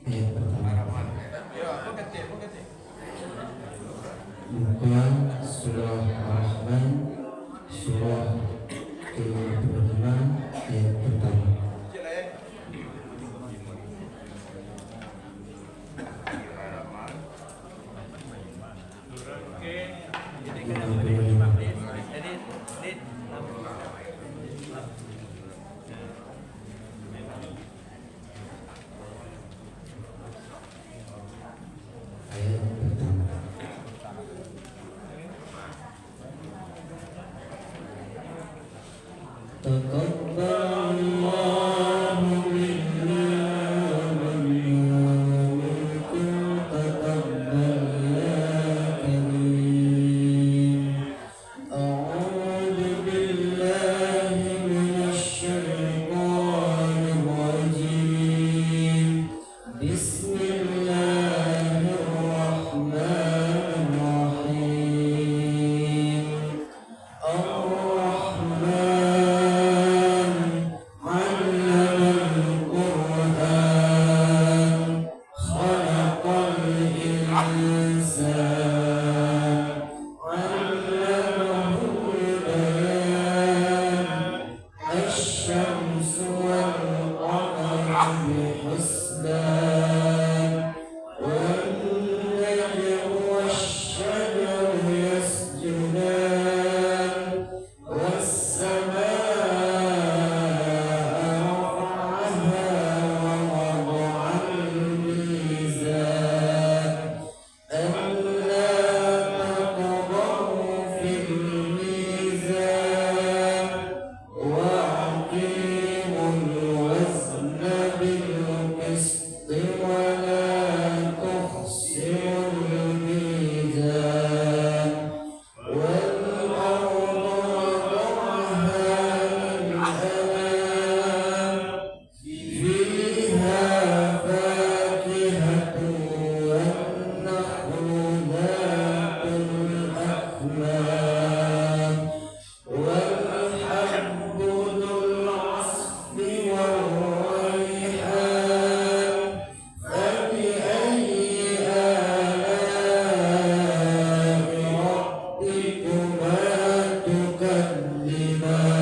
Ayat pertama. Buka surah Ar-Rahman, surah ke-55 ayat pertama. Ayat pertama. Taqabbalallahu minna wa minkum taqabbal ya karim. A'udzu billahi minasy syaithanir rajim. Bismillahirrahmanirrahim. Ar-Rahman 'allamal Qur'an, khalaqal insan, 'allamahul bayan, asy-syamsu wal qamaru bihusban, wan najmu wash-shajaru yasjudan, was-samaa'a rafa'aha wa wada'al mizan, alla tatghaw fil mizan, wa aqimul wazna bil qisti wa la tukhsirul mizan, wal arda wada'aha lil-anam, fiha fakihatun wan-nakhlu dhatul akmam, wal-habbu dhul 'asfi war-rayhan, fabi'ayyi ālā'i rabbikuma tukadziban.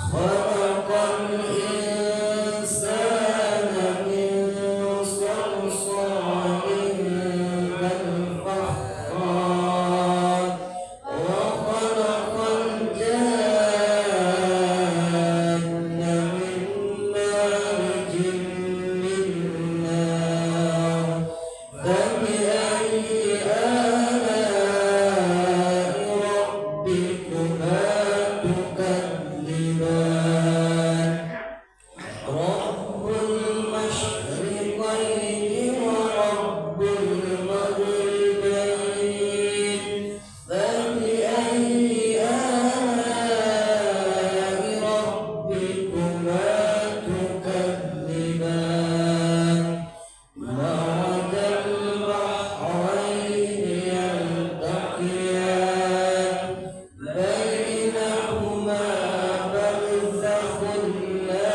Khalaqal insana min salsalin kal-fakhkhar, wa khalaqal janna min marijin min nar. Fabi'ayyi ālā'i rabbikuma tukadziban. Rabbul masyriqaini wa rabbul maghribain, fabi'ayyi ālā'i rabbikuma tukadziban. Marajal bahrayni yaltaqiyan, bainahuma barzakhun la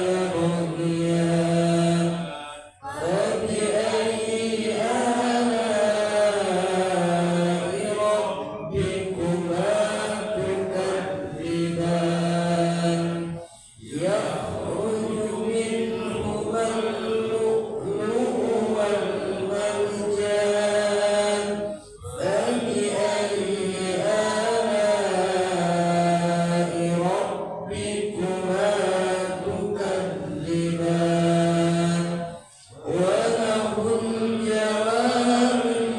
yabghiyan. Fabi'ayyi ālā'i rabbikuma tukadziban. Yakhruju minhumal lu'lu'u wal marjan, fabi'ayyi ālā'i rabbikuma tukadziban. Wa lahul jawaril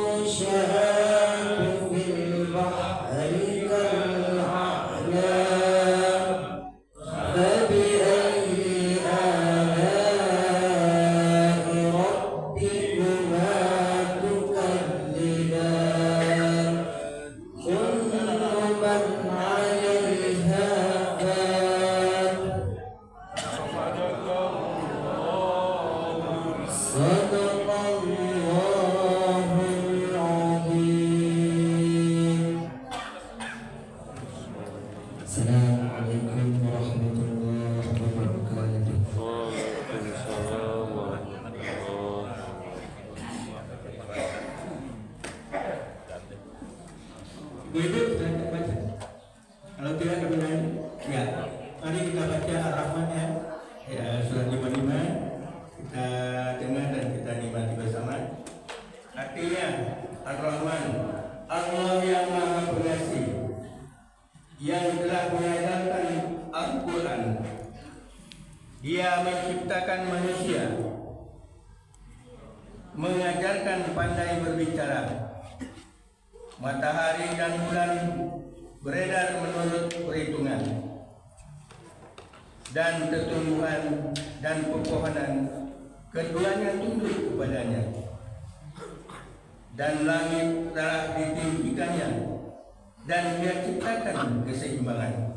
munsha'atu fil bahri kal-a'lam, fabi'ayyi ālā'i rabbikuma tukadziban. Kullu man 'alayha fan. Sadaqallahul 'azim. Assalamualaikum warahmatullahi wabarakatuh. Waalaikumsalam Ibu sudah baca? Kalau tidak kemudian ya. Mari kita baca Ar-Rahman ya. Ya, surat 55 kita dengar dan kita nikmati bersama. Artinya Ar-Rahman, Allah yang Maha Pengasih, yang telah mengajarkan Al-Quran. Dia menciptakan manusia, mengajarkan pandai berbicara. Matahari dan bulan beredar menurut perhitungan, dan tumbuhan dan pepohonan keduanya tunduk kepadanya, dan langit telah ditinggikannya, dan Dia ciptakan keseimbangan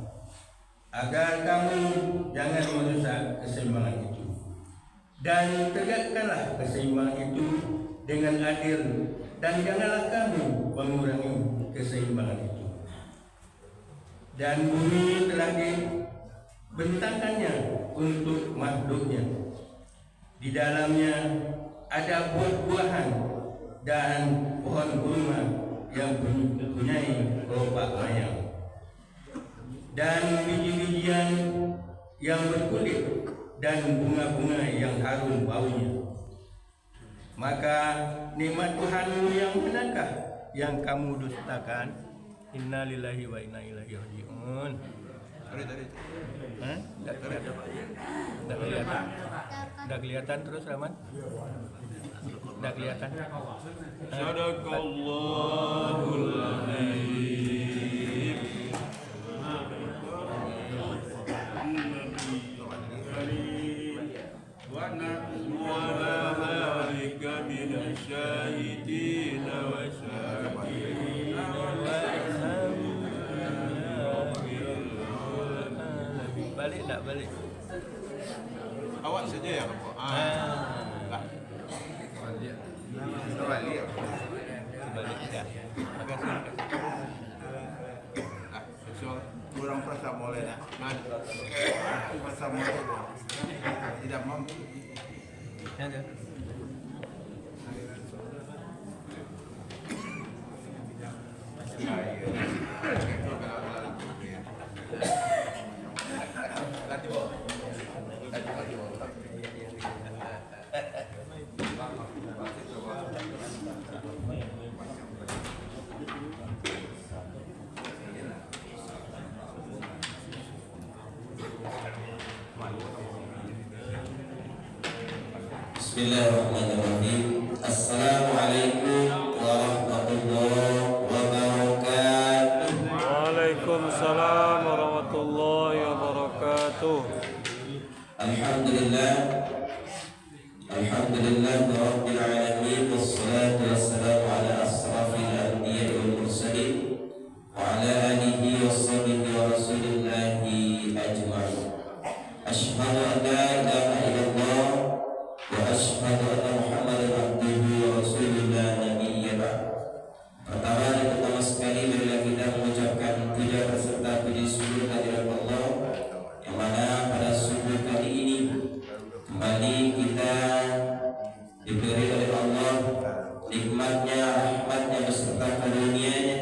agar kamu jangan merusak keseimbangan itu, dan tegakkanlah keseimbangan itu dengan adil, dan janganlah kamu mengurangi keseimbangan itu. Dan bumi telah dibentangkannya untuk makhluknya. Di dalamnya ada buah-buahan dan pohon kurma yang mempunyai kelopak mayang, dan biji-bijian yang berkulit, dan bunga-bunga yang harum baunya. Maka nikmat Tuhanmu yang manakah yang kamu dustakan? Inna lillahi wa inna ilaihi raji'un. Hah? Tidak kelihatan. Tidak kelihatan. Tidak kelihatan terus Rahman? Tidak kelihatan. Sadaqallahul azim. Wa nahnu ala dzalika minasyahidin wa syahidin. Balik tak balik? Awak saja ya, Pak. Lah. Balik. Balik ya. Makasih. Ah, sesuatu kurang perasa boleh dah. Perasa boleh. Tidak mampu. Ada. Bismillahirrahmanirrahim. Assalamualaikum warahmatullahi wabarakatuh. Waalaikumsalam warahmatullahi wabarakatuh. Alhamdulillah. Alhamdulillah rabbil alamin, wassalatu wassalamu ala asrafil anbiya'i wal mursalin wa ala alihi washabihi wa rasulillahi ajma'in. Asyhadu an la ilaha illallah wa asyhadu anna Muhammadan abduhu wa rasulullah nabiyya ba'd. Pertama dan pertama sekali marilah kita mengucapkan puja beserta puji syukur kehadirat Allah, yang mana pada subuh kali ini kembali kita diberi oleh Allah nikmatnya, rahmatnya beserta karunia-Nya,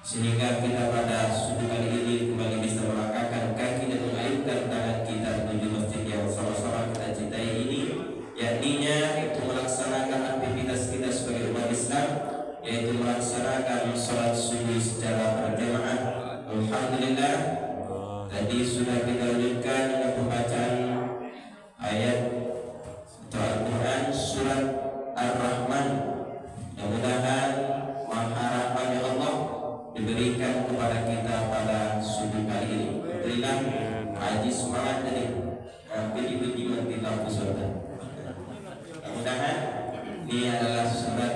sehingga kita pada subuh kali ini kembali bisa melangkahkan kaki dan mengayunkan tangan kita menuju masjid yang sama-sama kita cintai ini, yakninya untuk melaksanakan aktivitas kita sebagai umat Islam, yaitu melaksanakan sholat subuh secara berjamaah. Alhamdulillah, tadi sudah kita lanjutkan dengan pembacaan ayat Al-Quran surat Ar-Rahman. Mudah-mudahan rahmatnya Allah diberikan kepada kita pada subuh kali ini. Berilah haji semangat tadi, pilih-pilih kita peserta. Mudah-mudahan ini adalah surat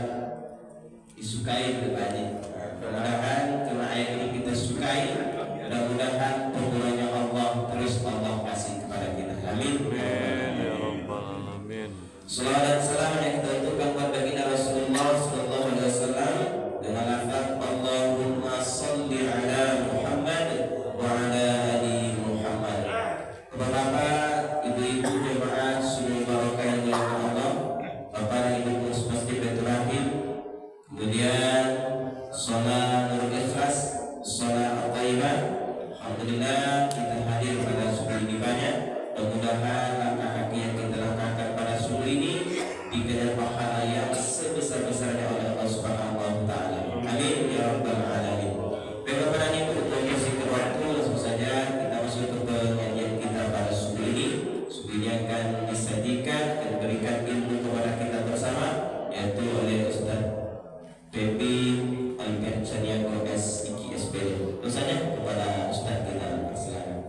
disukai berbanyak. Mudah-mudahan karena ayat ini kita sukai, mudah-mudahan pertolongan Allah terus Allah kasih kepada kita. Amin. Ya Rabbal Alamin. Salawat dan salam yang kita untukkan kepada baginda Rasulullah sallallahu alaihi wasallam dengan lafaz Allahumma shalli ala Muhammad wa ala ali Muhammad. Bapak, ibu-ibu jemaah sumber barokah yang dilakukan Allah, Bapak dan Ibu Pengurus Masjid Baitur Rahim, kemudian Sona Nurul mudah-mudahan langkah kaki yang kita langkahkan pada subuh ini dikejar pahala yang sebesar-besarnya oleh Allah Subhanahu wa taala. Amin ya rabbal alamin. Baiklah para ini untuk mempersingkat waktu, langsung saja kita masuk ke pengajian kita pada subuh ini. Subuh ini akan disajikan dan berikan ilmu kepada kita bersama, yaitu oleh Ustaz Pepi Alfian Caniago SIKI SPD. Dosanya kepada Ustaz kita, silakan.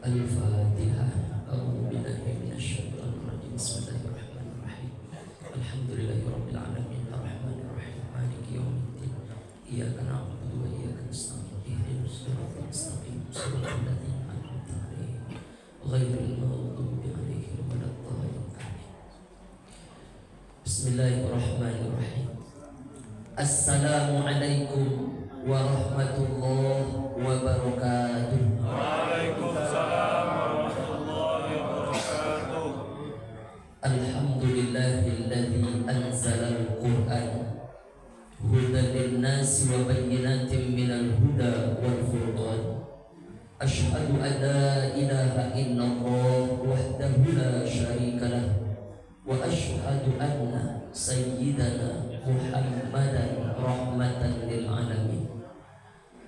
Al-Fatihah. A'udzubillahi minasyaitonir rajim. Bismillahirrahmanirrahim. Alhamdulillahirabbil alamin arrahmanir rahim maliki yaumiddin. Iyyaka na'budu wa iyyaka nasta'in. Ihdinas siratal mustaqim. Shiratal ladzina an'amta 'alaihim ghairil maghdubi 'alaihim waladdallin. Bismillahirrahmanirrahim. Assalamualaikum warahmatullahi wabarakatuh. Waalaikumsalam warahmatullahi wabarakatuh. Alhamdulillahilladzi anzalal Qur'an hudan linnasi wa bayyinatin minal huda wal furqan. Asyhadu an la ilaha illallah wahdahu la syarika lah wa asyhadu anna sayyidana Muhammadan rahmatan lil alamin.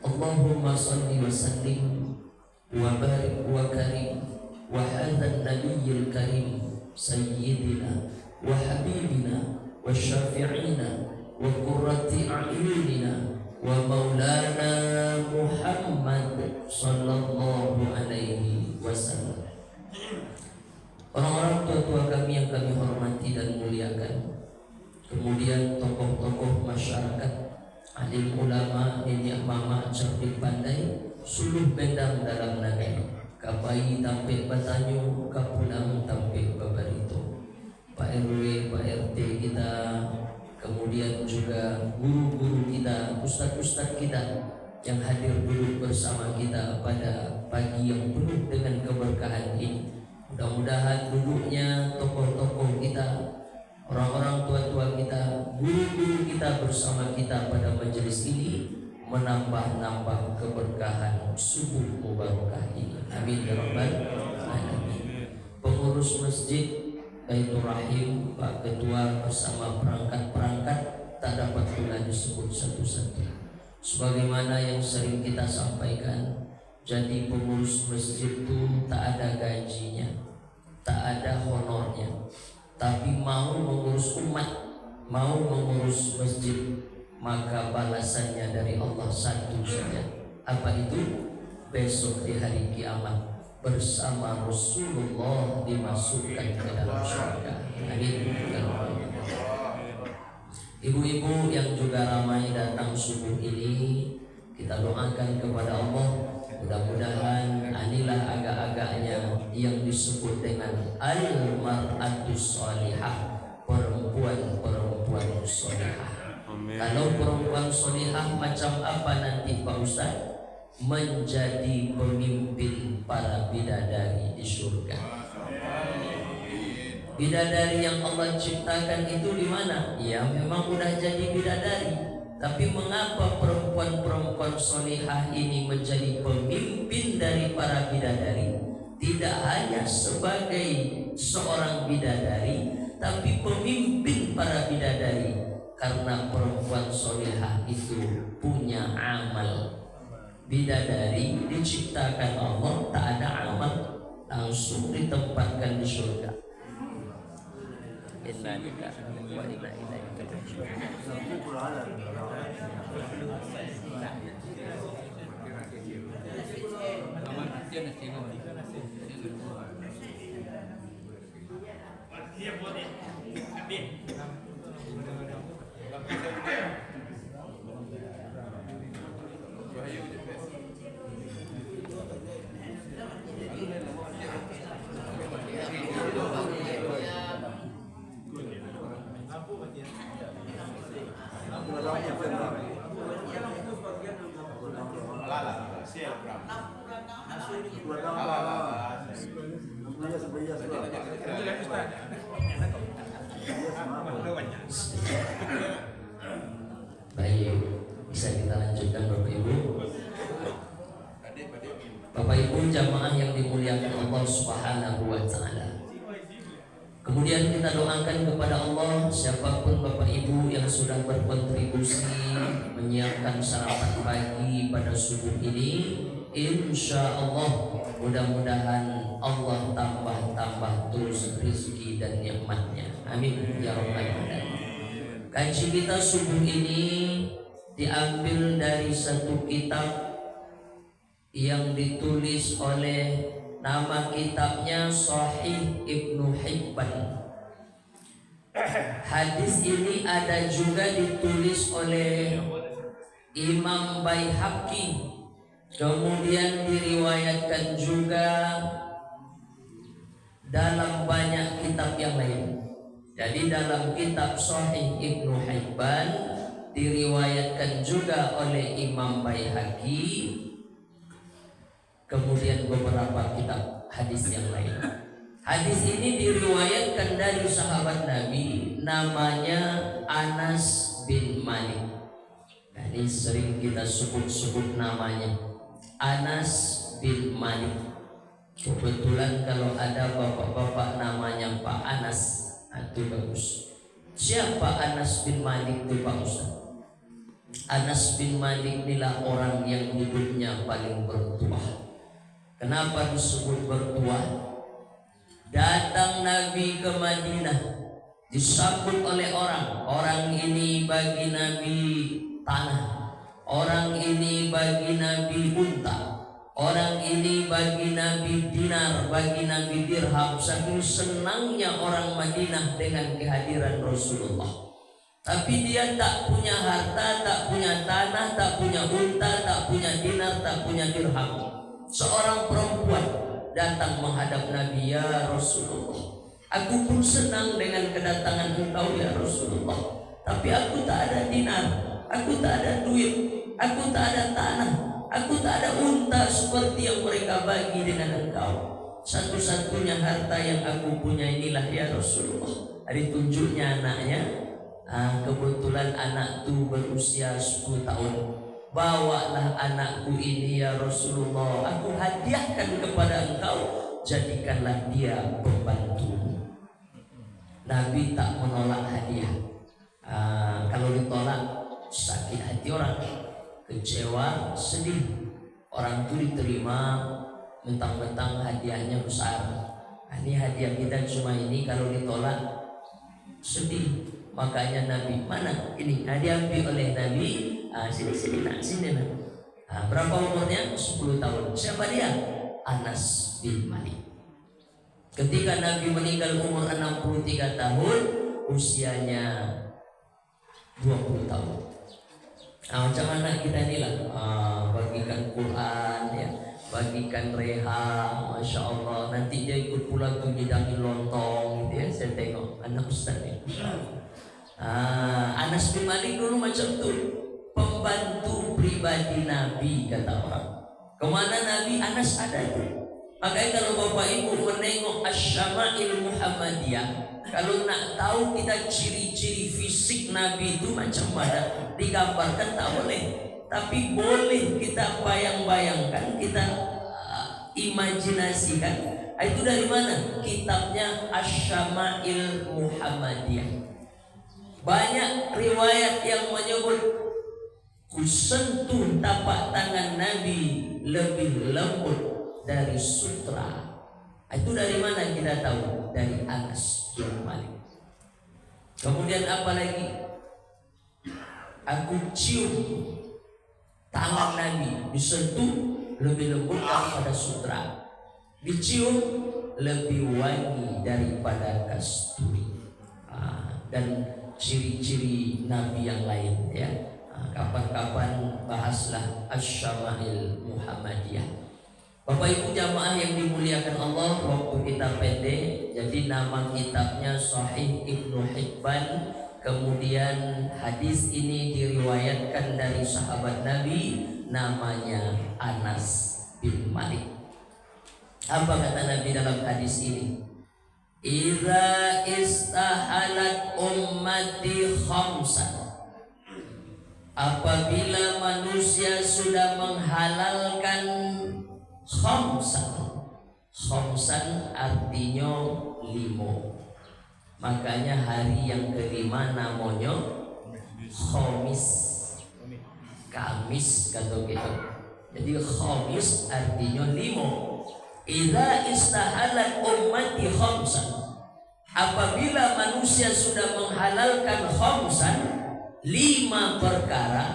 Allahumma salli wa sallim wa barik wa karim wa hadzal nabiyyil karim sayyidina wa habibina wa syafi'ina wa qurrati a'yunina wa maulana Muhammad sallallahu alaihi wasallam. Orang-orang tua-tua kami yang kami hormati dan muliakan, kemudian tokoh-tokoh masyarakat, alim ulama, nenek mama, cerdik pandai, suluh bendang dalam negeri, kapai tampe batanyu, kapulang tampe babarito, Pak RW, Pak RT kita, kemudian juga guru-guru kita, ustadz-ustadz kita yang hadir duduk bersama kita pada pagi yang penuh dengan keberkahan ini. Mudah-mudahan duduknya tokoh-tokoh kita, orang-orang tua-tua kita, guru-guru kita bersama kita pada majelis ini menambah-nambah keberkahan subuh mubarakah ini. Amin ya rabbal alamin. Pengurus masjid Baitur Rahim, Pak Ketua bersama perangkat-perangkat tak dapat pula disebut satu-satu. Sebagaimana yang sering kita sampaikan, jadi pengurus masjid itu tak ada gajinya, tak ada honornya, tapi mau mengurus umat, mau mengurus masjid, maka balasannya dari Allah satu saja. Apa itu? Besok di hari kiamat bersama Rasulullah dimasukkan ke dalam surga. Amin. Ibu-ibu yang juga ramai datang subuh ini, kita doakan kepada Allah, mudah-mudahan inilah agak-agaknya yang disebut dengan al-mar'atus sholihah, perempuan-perempuan sholihah. Kalau perempuan sholihah macam apa nanti Pak Ustaz? Menjadi pemimpin para bidadari di surga. Bidadari yang Allah ciptakan itu di mana? Ya memang udah jadi bidadari. Tapi mengapa perempuan-perempuan sholihah ini menjadi pemimpin dari para bidadari? Tidak hanya sebagai seorang bidadari, tapi pemimpin para bidadari. Karena perempuan sholihah itu punya amal. Bidadari diciptakan Allah tak ada amal, langsung ditempatkan di surga. Inna lillahi wa inna ilaihi Lala, siapa berapa? Baik, bisa kita lanjutkan Bapak Ibu. Bapak Ibu jamaah yang dimuliakan Allah Subhanahu wa taala. Kemudian kita doakan kepada Allah, siapapun Bapak Ibu yang sudah berkontribusi menyiapkan sarapan pagi pada subuh ini, insya Allah mudah-mudahan Allah tambah terus rezeki dan nikmatnya. Amin ya rabbal alamin. Kaji kita subuh ini diambil dari satu kitab yang ditulis oleh, nama kitabnya Sahih Ibnu Hibban. Hadis ini ada juga ditulis oleh Imam Baihaqi, kemudian diriwayatkan juga dalam banyak kitab yang lain. Jadi dalam kitab Sahih Ibnu Hibban diriwayatkan juga oleh Imam Baihaqi, kemudian beberapa kitab hadis yang lain. Hadis ini diriwayatkan dari sahabat Nabi, namanya Anas bin Malik. Nah, ini sering kita sebut namanya, Anas bin Malik. Kebetulan kalau ada bapak-bapak namanya Pak Anas, itu bagus. Siapa Anas bin Malik itu Pak Ustaz? Anas bin Malik inilah orang yang hidupnya paling bertuah. Kenapa disebut bertuah? Datang Nabi ke Madinah, disambut oleh orang ini bagi Nabi tanah, orang ini bagi Nabi unta, orang ini bagi Nabi dinar, bagi Nabi dirham. Saking senangnya orang Madinah dengan kehadiran Rasulullah. Tapi dia tak punya harta, tak punya tanah, tak punya unta, tak punya dinar, tak punya dirham. Seorang perempuan datang menghadap Nabi, ya Rasulullah, aku pun senang dengan kedatangan engkau ya Rasulullah, tapi aku tak ada dinar, aku tak ada duit, aku tak ada tanah, aku tak ada unta seperti yang mereka bagi dengan engkau. Satu-satunya harta yang aku punya inilah ya Rasulullah. Hari tunjuknya anaknya. Kebetulan anak itu berusia 10 tahun. Bawalah anakku ini ya Rasulullah, aku hadiahkan kepada engkau, jadikanlah dia pembantu. Nabi tak menolak hadiah. Kalau ditolak sakit hati orang, kecewa, sedih. Orang itu diterima, mentang-mentang hadiahnya besar. Ini hadiah kita cuma ini, kalau ditolak sedih. Makanya Nabi, mana ini? Diambil oleh Nabi. Sini nak. Berapa umurnya? 10 tahun. Siapa dia? Anas bin Malik. Ketika Nabi meninggal umur 63 tahun, usianya 20 tahun. Macam mana kita ini lah, bagikan Quran ya, bagikan reha, Masya Allah. Nanti dia ikut pula tuh nyidangin lontong gitu ya. Saya tengok anak Ustaz ya. Anas bin Malik dulu macam tu, pembantu pribadi Nabi kata orang. Kemana Nabi, Anas ada tu. Makanya kalau Bapak Ibu menengok Asy-Syama'il Muhammadiyah, kalau nak tahu kita ciri-ciri fisik Nabi itu macam mana, digambarkan tak boleh, tapi boleh kita bayang-bayangkan, kita imajinasikan. Itu dari mana? Kitabnya Asy-Syama'il Muhammadiyah. Banyak riwayat yang menyebut kusentuh tapak tangan Nabi lebih lembut dari sutra. Itu dari mana kita tahu? Dari Anas bin Malik. Kemudian apa lagi? Aku cium tangan Nabi, disentuh lebih lembut daripada sutra, dicium lebih wangi daripada kasturi. Dan ciri-ciri Nabi yang lain ya. Kapan-kapan bahaslah Asy-Syama'il Muhammadiyah. Bapak Ibu jamaah yang dimuliakan Allah, waktu kita pendek, jadi nama kitabnya Sahih Ibnu Hibban, Kemudian hadis ini diriwayatkan dari sahabat Nabi namanya Anas bin Malik. Apa kata Nabi dalam hadis ini? Idza istahalat ummati khamsan, apabila manusia sudah menghalalkan khamsan. Khamsan artinya 5. Makanya hari yang kelima namanya Khamis, Kamis kata gitu. Jadi Khamis artinya 5. Idza istahalat ummati khamsan, apabila manusia sudah menghalalkan khamsan, 5 perkara,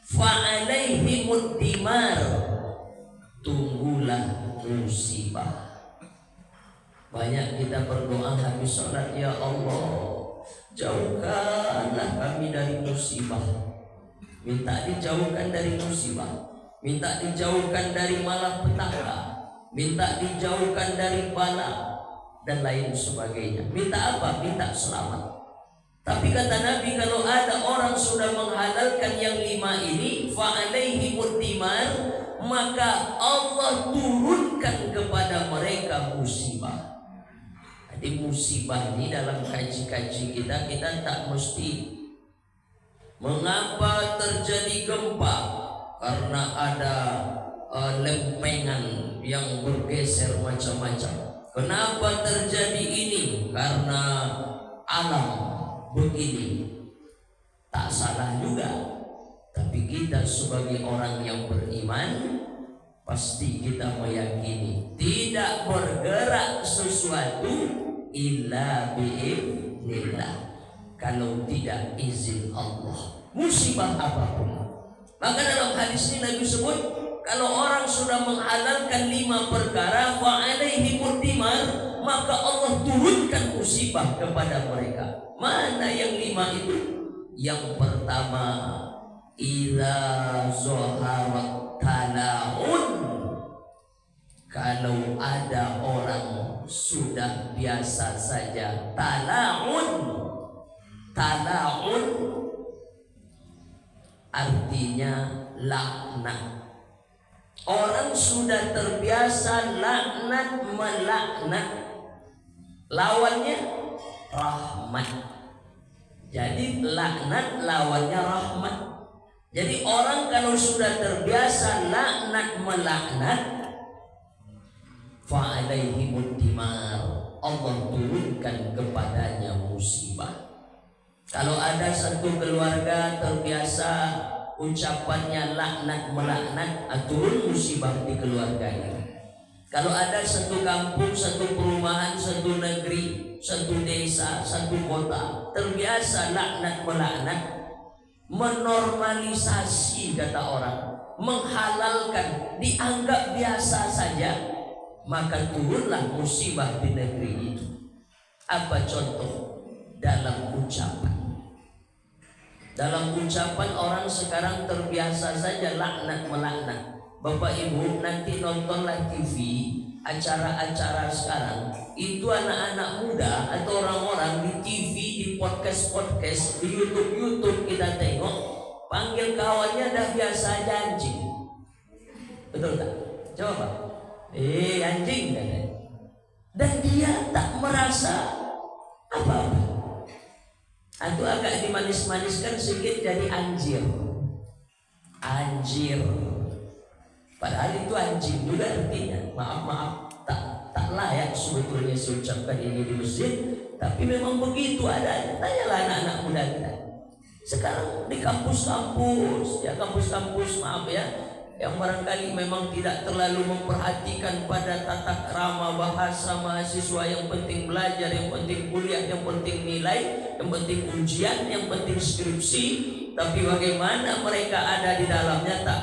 fa'alaihimud dimar, tunggulah musibah. Banyak kita berdoa habis sholat, ya Allah, jauhkanlah kami dari musibah. Minta dijauhkan dari musibah, minta dijauhkan dari malapetaka, minta dijauhkan dari bala dan lain sebagainya. Minta apa? Minta selamat. Tapi kata Nabi, kalau ada orang sudah menghalalkan yang 5 ini, fa'alaihimud dimar, maka Allah turunkan kepada mereka musibah. Jadi musibah ini dalam kaji-kaji kita tak mesti mengapa terjadi gempa karena ada lempengan yang bergeser macam-macam. Kenapa terjadi ini? Karena alam begini. Tak salah juga. Tapi kita sebagai orang yang beriman, pasti kita meyakini tidak bergerak sesuatu illa bi'idznillah, kalau tidak izin Allah, musibah apapun. Maka dalam hadis ini Nabi sebut, kalau orang sudah menghalalkan 5 perkara, fa'alaihimud dimar, maka Allah turunkan musibah kepada mereka. Mana yang 5 itu? Yang pertama, idza zaharat talaun, kalau ada orang sudah biasa saja talaun. Talaun artinya laknat. Orang sudah terbiasa laknat melaknat, lawannya rahmat. Jadi laknat lawannya rahmat. Jadi orang kalau sudah terbiasa laknat melaknat, fa'alaihimud dimar, Allah turunkan kepadanya musibah. Kalau ada satu keluarga terbiasa ucapannya laknat melaknat, turun musibah di keluarganya. Kalau ada satu kampung, satu perumahan, satu negeri, satu desa, satu kota terbiasa laknat melaknat, menormalisasi kata orang, menghalalkan, dianggap biasa saja, maka turunlah musibah di negeri itu. Apa contoh? Dalam ucapan. Dalam ucapan orang sekarang terbiasa saja laknat melaknat. Bapak Ibu nanti nontonlah TV, acara-acara sekarang itu anak-anak muda atau orang-orang di TV, di podcast, di YouTube kita tengok, panggil kawannya dah biasa aja anjing. Betul tak? Coba Pak. Anjing katanya. Dan dia tak merasa apa-apa. Atau agak dimanis-maniskan sedikit jadi anjir. Anjir. Padahal itu anjing juga artinya. Maaf, tak layak sebetulnya saya ucapkan ini di masjid, tapi memang begitu adanya. Tanyalah anak-anak muda kita. Sekarang di kampus-kampus, ya kampus-kampus, maaf ya, yang barangkali memang tidak terlalu memperhatikan pada tata krama bahasa mahasiswa, yang penting belajar, yang penting kuliah, yang penting nilai, yang penting ujian, yang penting skripsi. Tapi bagaimana mereka ada di dalamnya tak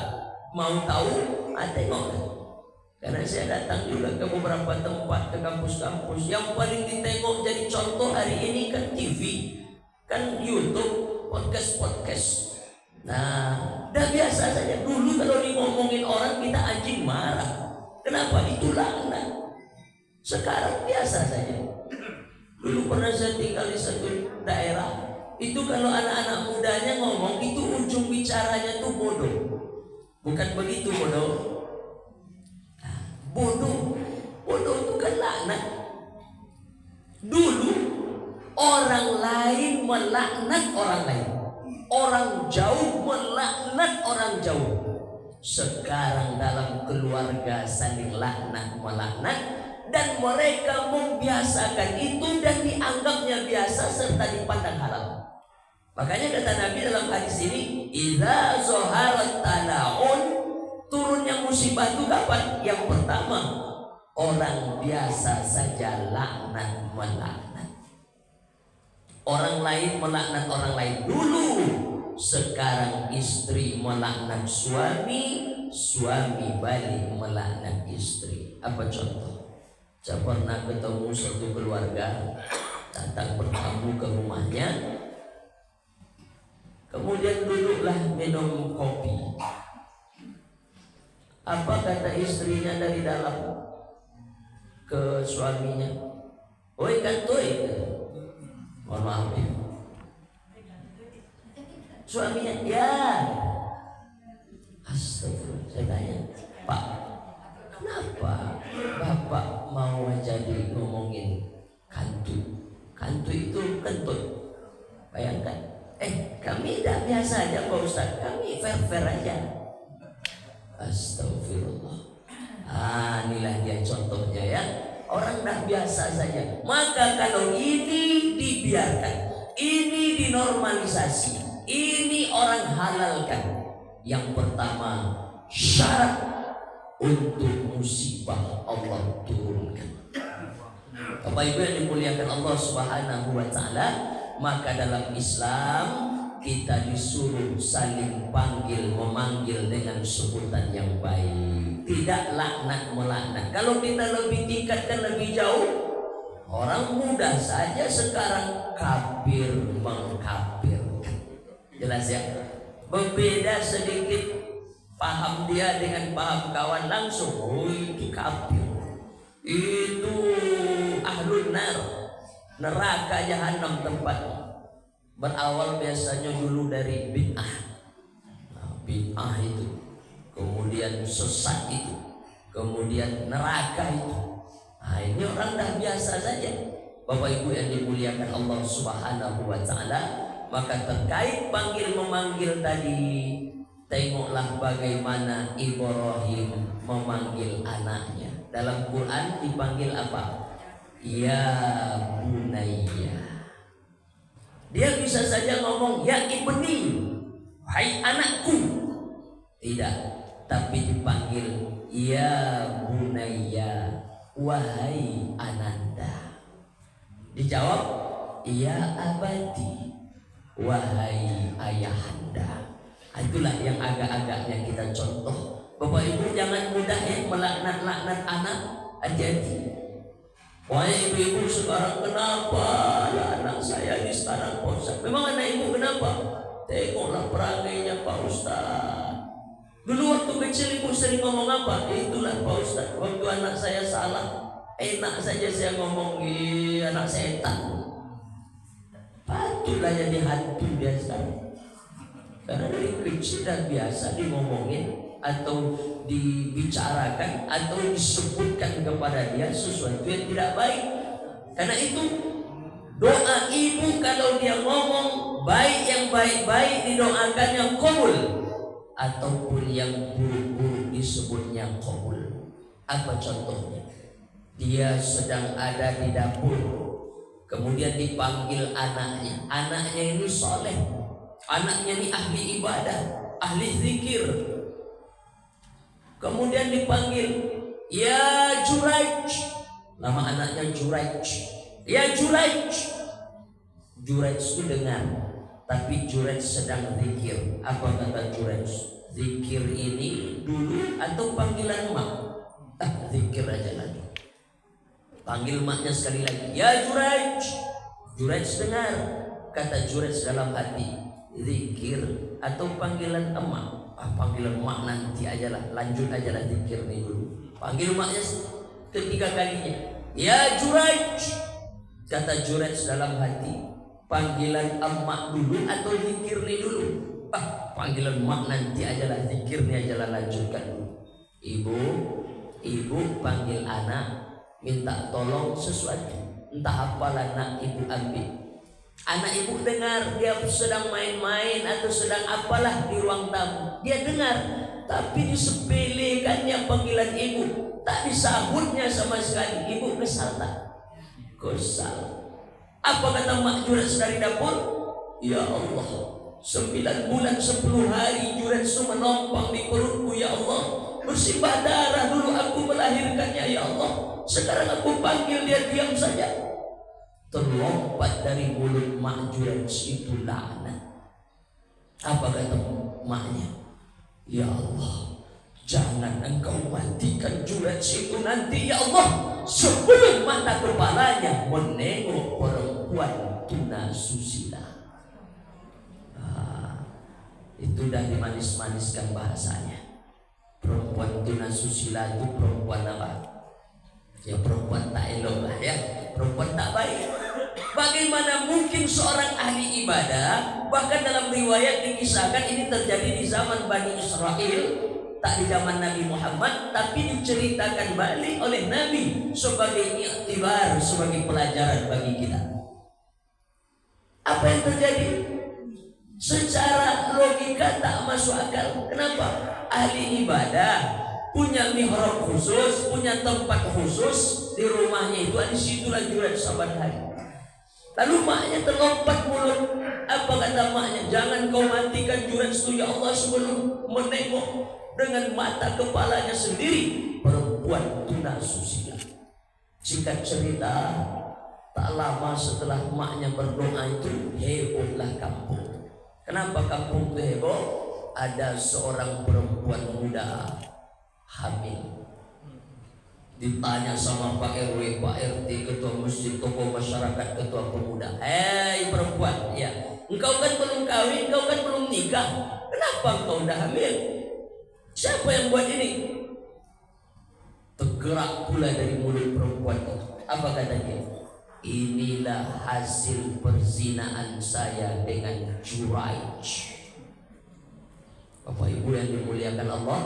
mau tahu. Tengok, karena saya datang juga ke beberapa tempat, ke kampus-kampus, yang paling ditengok jadi contoh hari ini kan TV, kan YouTube, podcast. Nah, dah biasa saja. Dulu kalau ngomongin orang kita anjing marah. Kenapa? Itu laknat. Sekarang biasa saja. Dulu pernah saya tinggal di satu daerah, Itu kalau anak-anak mudanya ngomong, itu ujung bicaranya tuh bodoh. Bukan begitu bodoh. Bodoh itu kan laknat. Dulu orang lain melaknat orang lain, orang jauh melaknat orang jauh. Sekarang dalam keluarga saling laknat melaknat, dan mereka membiasakan itu dan dianggapnya biasa serta dipandang halal. Makanya kata Nabi dalam hadis ini, idza zaharat talaun, turunnya musibah itu kapan? Yang pertama, orang biasa saja laknat melaknat. Orang lain melaknat orang lain dulu. Sekarang istri melaknat suami, suami balik melaknat istri. Apa contoh? Saya pernah ketemu suatu keluarga, datang bertamu ke rumahnya, kemudian duduklah minum kopi. Apa kata istrinya dari dalam ke suaminya? Oi kantoi, mohon maaf ya. Suaminya, ya. Astagfirullah. Saya tanya, Pak, kenapa Bapak mau jadi ngomongin kantu? Kantu itu kentut. Bayangkan. Kami tidak biasa aja Pak Ustaz. Kami fair-fair aja. Astagfirullah. Inilah dia contohnya ya. Orang tidak biasa saja. Maka kalau ini dibiarkan, ini dinormalisasi, ini orang halalkan, yang pertama syarat untuk musibah Allah turunkan. Bapak Ibu yang dimuliakan Allah Subhanahu wa taala, maka dalam Islam kita disuruh saling panggil memanggil dengan sebutan yang baik, tidak laknat melaknat. Kalau kita lebih tingkatkan lebih jauh, orang muda saja sekarang kafir mengkafirkan. Jelas ya? Berbeda sedikit paham dia dengan paham kawan, langsung oh itu kafir, itu ahlun nar, neraka jahanam tempatnya. Berawal biasanya dulu dari bid'ah. Bid'ah itu, kemudian sesat itu, kemudian neraka itu. Ini orang dah biasa saja. Bapak Ibu yang dimuliakan Allah Subhanahu wa taala, maka terkait panggil memanggil tadi, tengoklah bagaimana Ibrahim memanggil anaknya. Dalam Quran dipanggil apa? Ya bunayya. Dia bisa saja ngomong ya ibni, hai anakku. Tidak, tapi dipanggil ya bunayya, wahai ananda. Dijawab ya abadi, wahai ayahanda. Itulah yang agak-agaknya kita contoh. Bapak Ibu jangan mudah ya melaknat-laknat anak. Hati-hati. Wahai ibu-ibu sekarang kenapa ya anak saya ini sekarang Pak Ustaz? Memang anak ibu kenapa? Tengoklah perangainya Pak Ustaz. Dulu waktu kecil ibu sering ngomong apa? Itulah Pak Ustaz. Waktu anak saya salah, enak saja saya ngomong anak saya takut. Patutlah jadi hantu dia sekarang. Karena dari kecil dan biasa ngomongin atau dibicarakan atau disebutkan kepada dia sesuatu yang tidak baik. Karena itu doa ibu kalau dia ngomong baik, yang baik-baik didoakan yang qabul, ataupun yang buruk-buruk disebutnya qabul. Apa contohnya? Dia sedang ada di dapur, kemudian dipanggil anaknya. Anaknya ini soleh, anaknya ini ahli ibadah, ahli zikir. Kemudian dipanggil, ya Juraij. Nama anaknya Juraij. Ya Juraij. Juraij itu dengar, tapi Juraij sedang zikir. Apa kata Juraij? Zikir ini dulu atau panggilan mak? Zikir aja lagi. Panggil maknya sekali lagi, ya Juraij. Juraij dengar. Kata Juraij dalam hati, zikir atau panggilan emak? Panggilan mak nanti aja lah, lanjut aja lah zikir nih dulu. Panggil maknya ketiga kalinya, ya Juraij. Kata Juraij dalam hati, Panggilan emak dulu atau zikir ni dulu? Panggilan emak nanti aja lah, zikir ni aja lah, lanjutkan dulu. Ibu panggil anak, minta tolong sesuatu, entah apalah nak ibu ambil. Anak ibu dengar dia sedang main-main atau sedang apalah di ruang tamu, dia dengar, tapi disepelekannya panggilan ibu, tak disahutnya sama sekali. Ibu kesal tak? Kesal. Apa kata mak Juret dari dapur? Ya Allah, 9 bulan 10 hari Juret menumpang di perutku ya Allah, bersimbah darah dulu aku melahirkannya ya Allah. Sekarang aku panggil dia diam saja. Terlompat dari mulut mak Juret itu laknat. Apa kata maknya? Ya Allah, jangan engkau matikan Juret itu nanti ya Allah, sebelum mata kepalanya menengok perempuan tunasusila. Itu dah dimanis-maniskan bahasanya. Perempuan tunasusila itu perempuan apa? Ya perempuan tak elok lah ya, perempuan tak baik. Bagaimana mungkin seorang ahli ibadah, bahkan dalam riwayat dikisahkan ini terjadi di zaman Bani Israel, tak di zaman Nabi Muhammad, tapi diceritakan balik oleh Nabi sebagai iktibar, sebagai pelajaran bagi kita. Apa yang terjadi? Secara logika tak masuk akal. Kenapa? Ahli ibadah punya mihrab khusus, punya tempat khusus di rumahnya itu, di situlah Juret saban hari. Lalu maknya terlompat mulut. Apa kata maknya? Jangan kau matikan Juret itu ya Allah sebelum menengok dengan mata kepalanya sendiri perempuan tunasusila. Singkat cerita, tak lama setelah maknya berdoa itu, hebohlah kampung. Kenapa kampung itu heboh? Ada seorang perempuan muda hamil. Ditanya sama Pak RW, Pak RT, ketua masjid, tokoh masyarakat, ketua pemuda, hei perempuan, ya, engkau kan belum kawin, engkau kan belum nikah, kenapa engkau udah hamil? Siapa yang buat ini? Tergerak pula dari mulut perempuan itu. Apa katanya? Inilah hasil perzinaan saya dengan Juraij. Bapak Ibu yang dimuliakan Allah,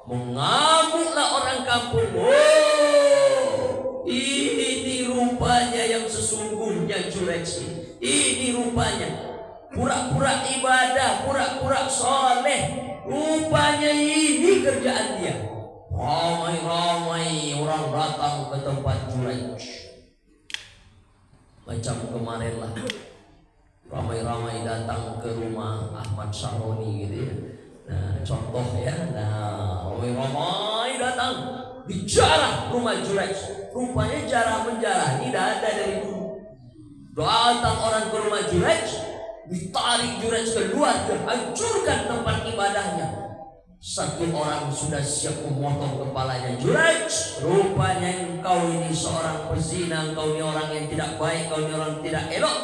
mengamuklah orang kampung. Oh, ini rupanya yang sesungguhnya Juraij. Ini rupanya pura-pura ibadah, pura-pura soleh. Rupanya ini kerjaan dia. Ramai-ramai orang datang ke tempat Juraij. Macam kemarin lah, ramai-ramai datang ke rumah Ahmad Saroni gitu ya. Nah, contoh ya, ramai datang dijarah rumah Juraij. Rupanya jarah-menjarah ini dah ada dari dulu. Datang orang ke rumah Juraij, ditarik Juraij keluar, dihancurkan tempat ibadahnya. Satu orang sudah siap memotong kepalanya. Juraij, rupanya engkau ini seorang pezina, engkau ini orang yang tidak baik, engkau ini orang tidak elok.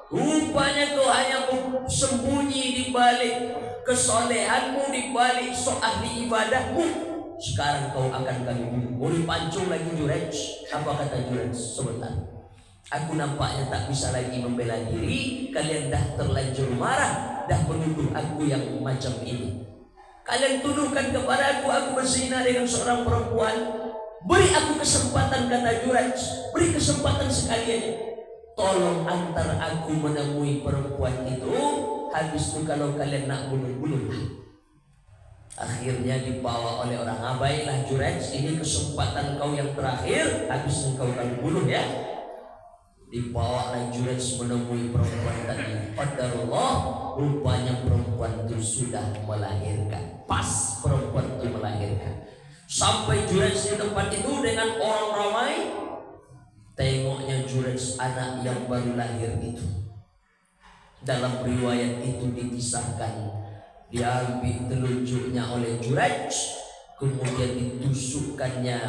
Rupanya kau hanya sembunyi di balik kesolehanmu, di balik ahli ibadahmu. Sekarang kau akan kami bunuh. Mau dipancung lagi Juraij. Apa kata Juraij? Sebentar, aku nampaknya tak bisa lagi membela diri. Kalian dah terlanjur marah, dah menuduh aku yang macam ini. Kalian tuduhkan kepada aku berzina dengan seorang perempuan. Beri aku kesempatan, kata Juraij. Beri kesempatan sekali aja. Tolong antar aku menemui perempuan itu. Habis itu kalau kalian nak bunuh. Akhirnya dibawa oleh orang. Baiklah Juraij, ini kesempatan kau yang terakhir. Habis engkau kami bunuh ya. Dibawa oleh Juraij menemui perempuan tadi. Qadarullah, rupanya perempuan itu sudah melahirkan. Pas perempuan itu melahirkan. Sampai Juraij di tempat itu dengan orang ramai. Tengoknya Juraij anak yang baru lahir itu. Dalam riwayat itu dikisahkan, diambil telunjuknya oleh Juraij, kemudian ditusukkannya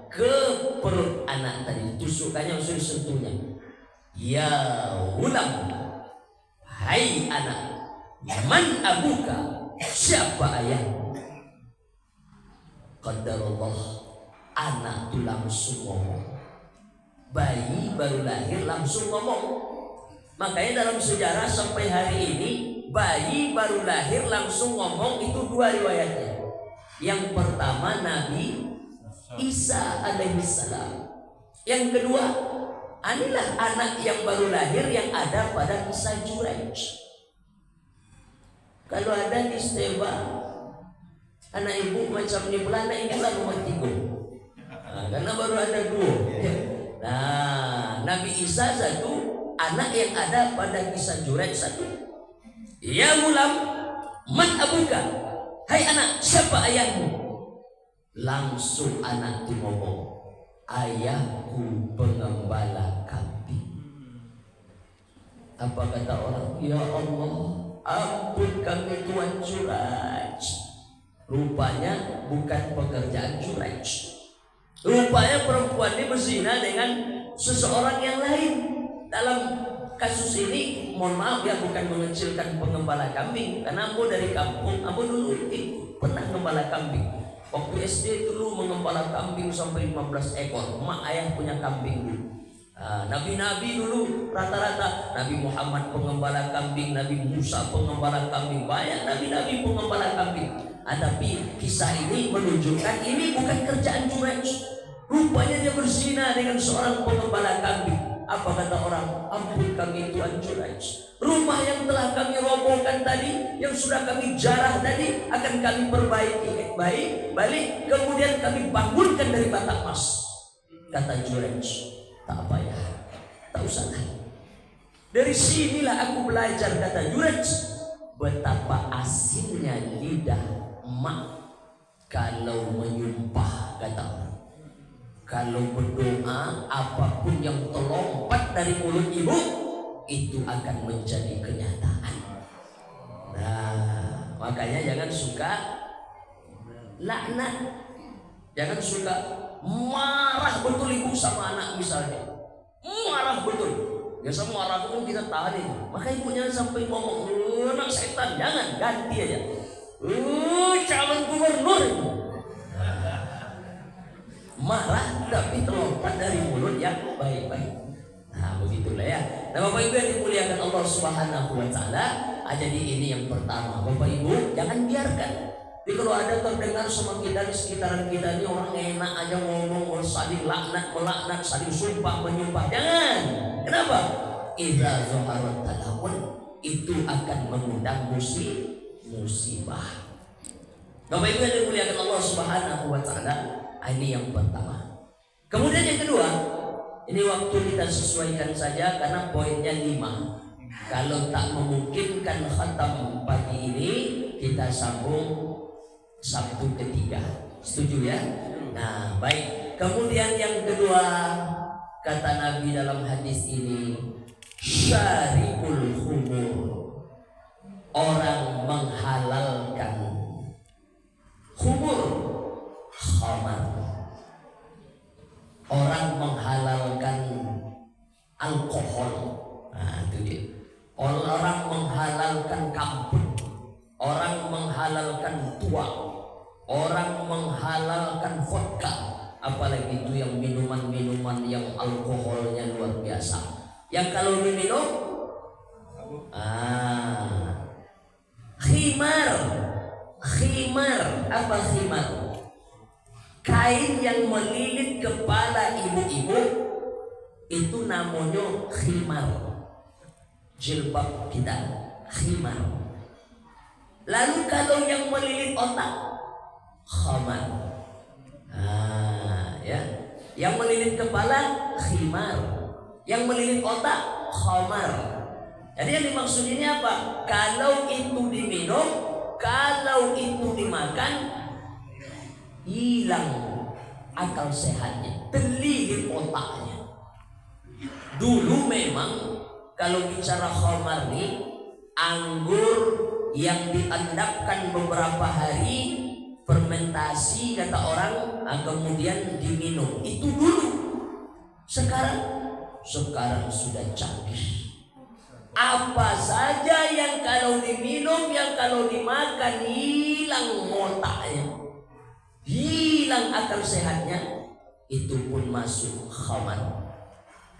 ke perut anak tadi. Tusukkannya maksudnya sentuhnya. Ya ulam, hai anak, man abuka, siapa ayahmu? Qadarullah, anak itu langsung ngomong. Bayi baru lahir langsung ngomong. Makanya dalam sejarah sampai hari ini bayi baru lahir langsung ngomong itu 2 riwayatnya. Yang pertama Nabi Isa alaihissalam. Yang kedua, inilah anak yang baru lahir yang ada pada kisah Juraij. Kalau ada istiwa anak ibu macam ni pula, anak ibu lah nomor 3. Karena baru ada 2. Nah, Nabi Isa satu, anak yang ada pada kisah Juraij satu. Ya gulam, man abuka? Hai anak, siapa ayahmu? Langsung anak itu ngomong, ayahku pengembala kambing. Apa kata orang? Ya Allah, ampun kami Tuan Juraij. Rupanya bukan pekerjaan Juraij. Rupanya perempuan ini berzina dengan seseorang yang lain. Dalam kasus ini, mohon maaf ya, bukan mengecilkan pengembala kambing, karena aku dari kampung, aku dulu pernah gembala kambing. Waktu SD dulu mengembala kambing sampai 15 ekor. Mak ayah punya kambing dulu. Nabi-nabi dulu rata-rata, Nabi Muhammad pengembala kambing, Nabi Musa pengembala kambing, banyak nabi-nabi pengembala kambing. Tapi kisah ini menunjukkan ini bukan kerjaan Juraij. Rupanya dia berzina dengan seorang pengembala kambing. Apa kata orang? Ampun kami Tuan Juraij. Rumah yang telah kami robohkan tadi, yang sudah kami jarah tadi, akan kami perbaiki balik, kemudian kami bangunkan dari bata emas. Kata Juraij, tak apa ya, tak usah. Dari sinilah aku belajar, kata Juraij, betapa asinnya lidah emak kalau menyumpah, kata orang. Kalau berdoa, apapun yang terlompat dari mulut ibu itu akan menjadi kenyataan. Nah, makanya jangan suka laknat, jangan suka marah betul ibu sama anak misalnya, marah betul. Biasa marah itu kita tahan itu. Maka ibunya sampai ngomong, anak setan, jangan, ganti aja. Calon gubernur itu. Marah tapi terlompat dari mulut yang baik-baik. Nah, begitulah ya. Nah, Bapak Ibu yang dimuliakan Allah Subhanahu wa taala, jadi ini yang pertama. Bapak Ibu, jangan biarkan. Jadi kalau ada terdengar sama kita di sekitaran kita ini orang enak aja ngomong, saling laknat, melaknat, saling sumpah menyumpah. Jangan. Kenapa? Idza zaharat talawun, itu akan mengundang musibah. Bapak Ibu yang dimuliakan Allah Subhanahu wa taala, ini yang pertama. Kemudian yang kedua, ini waktu kita sesuaikan saja karena poinnya 5. Kalau tak memungkinkan khatam pagi ini, kita sambung Sabtu ketiga. Setuju ya? Nah, baik. Kemudian yang kedua, kata Nabi dalam hadis ini, syaribul khumur, orang menghalalkan khumur, khamar. Orang menghalalkan alkohol. Nah, itu dia. Orang menghalalkan kampung. Orang menghalalkan tua. Orang menghalalkan vodka. Apalagi itu yang minuman-minuman yang alkoholnya luar biasa. Yang kalau diminum, khimar. Khimar, apa khimar? Kain yang melilit kepala ibu-ibu itu namanya khimar. Jilbab kita khimar. Lalu kalau yang melilit otak, khamar. Ya. Yang melilit kepala khimar, yang melilit otak khamar. Jadi yang dimaksud ini apa? Kalau itu diminum, kalau itu dimakan, hilang akal sehatnya, terlilit otaknya. Dulu memang kalau bicara khamar nih, anggur yang diendapkan beberapa hari, fermentasi kata orang, kemudian diminum, itu dulu. Sekarang sudah canggih. Apa saja yang kalau diminum, yang kalau dimakan, hilang otaknya, hilang akal sehatnya, itu pun masuk khamar.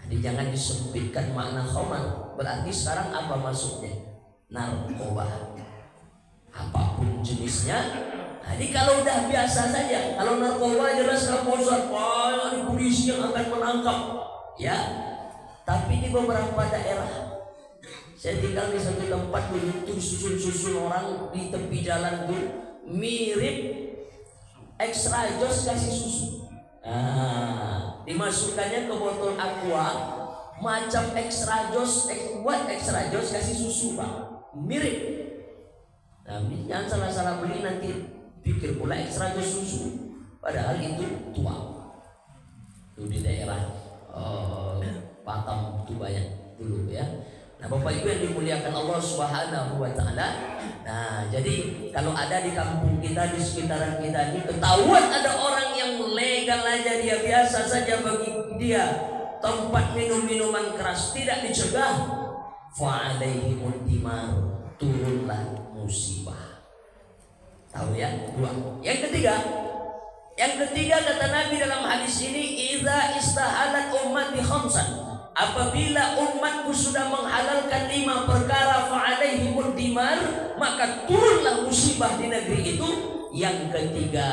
Jadi jangan disempitkan makna khamar. Berarti sekarang apa maksudnya? Narkoba. Apapun jenisnya. Jadi kalau udah biasa saja, kalau narkoba jelas Ustaz, wah ini polisi yang akan menangkap, ya. Tapi di beberapa daerah, saya tinggal di satu tempat dulu tuh susun orang di tepi jalan tuh mirip extra jos kasih susu. Dimasukkannya ke botol aqua macam extra jos, buat extra jos kasih susu Pak, mirip. Tapi jangan salah-salah beli nanti pikir pula extra jos susu, padahal itu tua. Itu di daerah Batam itu banyak dulu ya. Nah Bapak Ibu yang dimuliakan Allah Subhanahu wa Ta'ala. Nah jadi kalau ada di kampung kita, di sekitaran kita ini ketahuan ada orang yang legal aja, dia biasa saja bagi dia tempat minum-minuman keras tidak dicegah, fa'alaihimud dimar, turunlah musibah. Tahu ya? Dua. Yang ketiga kata Nabi dalam hadis ini, idza istahalat ummati khamsan, apabila umatku sudah menghalalkan 5 perkara fa'alaihimud dimar, maka turunlah musibah di negeri itu. Yang ketiga,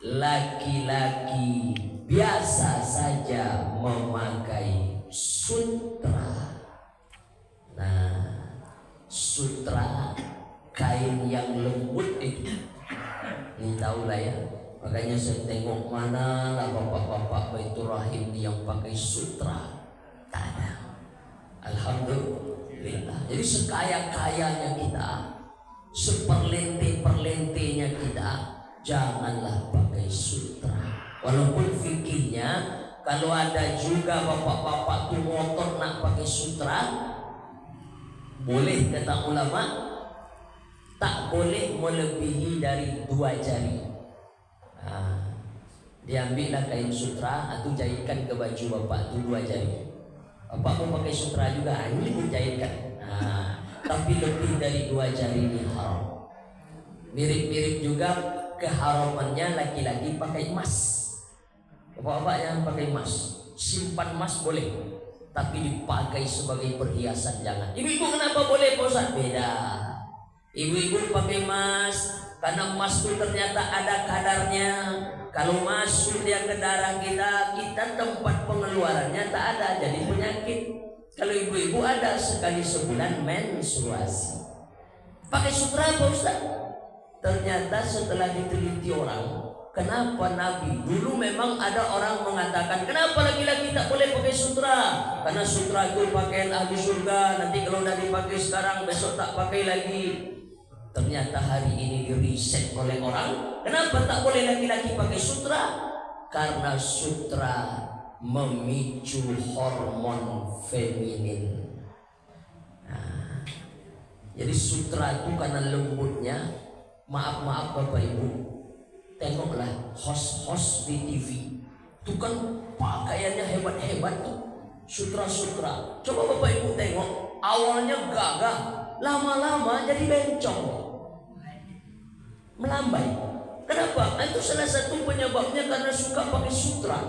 laki-laki biasa saja memakai sutra. Nah, sutra kain yang lembut itu, ini tahulah ya. Makanya saya tengok mana lah bapak-bapak Baitur Rahim yang pakai sutra, tak ada. Alhamdulillah. Jadi sekaya-kayanya kita, seperlente-perlentenya kita, janganlah pakai sutra. Walaupun fikirnya kalau ada juga bapak-bapak tuh motor nak pakai sutra, boleh kata ulama, tak boleh melebihi dari 2 jari. Diambillah kain sutra atau jahitkan ke baju bapak itu 2 jari. Bapak mau pakai sutra juga, ini pun jahitkan. Tapi lebih dari 2 jari ini haram. Mirip-mirip juga keharamannya laki-laki pakai emas. Bapak-bapak yang pakai emas, simpan emas boleh, tapi dipakai sebagai perhiasan jangan. Ibu-ibu kenapa boleh Pak Ustaz? Beda. Ibu-ibu pakai emas karena emas itu ternyata ada kadarnya. Kalau masuk dia ke darah kita tempat pengeluarannya tak ada, jadi penyakit. Kalau ibu-ibu ada sekali sebulan menstruasi, pakai sutra Pak Ustaz. Ternyata setelah diteliti orang, kenapa Nabi dulu memang ada orang mengatakan kenapa laki-laki tak boleh pakai sutra? Karena sutra itu pakaian ahli surga, nanti kalau udah dipakai sekarang besok tak pakai lagi. Ternyata hari ini diriset oleh orang, kenapa tak boleh laki-laki pakai sutra? Karena sutra memicu hormon feminin. Jadi sutra itu karena lembutnya, maaf Bapak Ibu, tengoklah host di TV, itu kan pakaiannya hebat-hebat tuh, sutra-sutra. Coba Bapak Ibu tengok, awalnya gagah, lama-lama jadi bencong, melambai. Kenapa? Itu salah satu penyebabnya karena suka pakai sutra.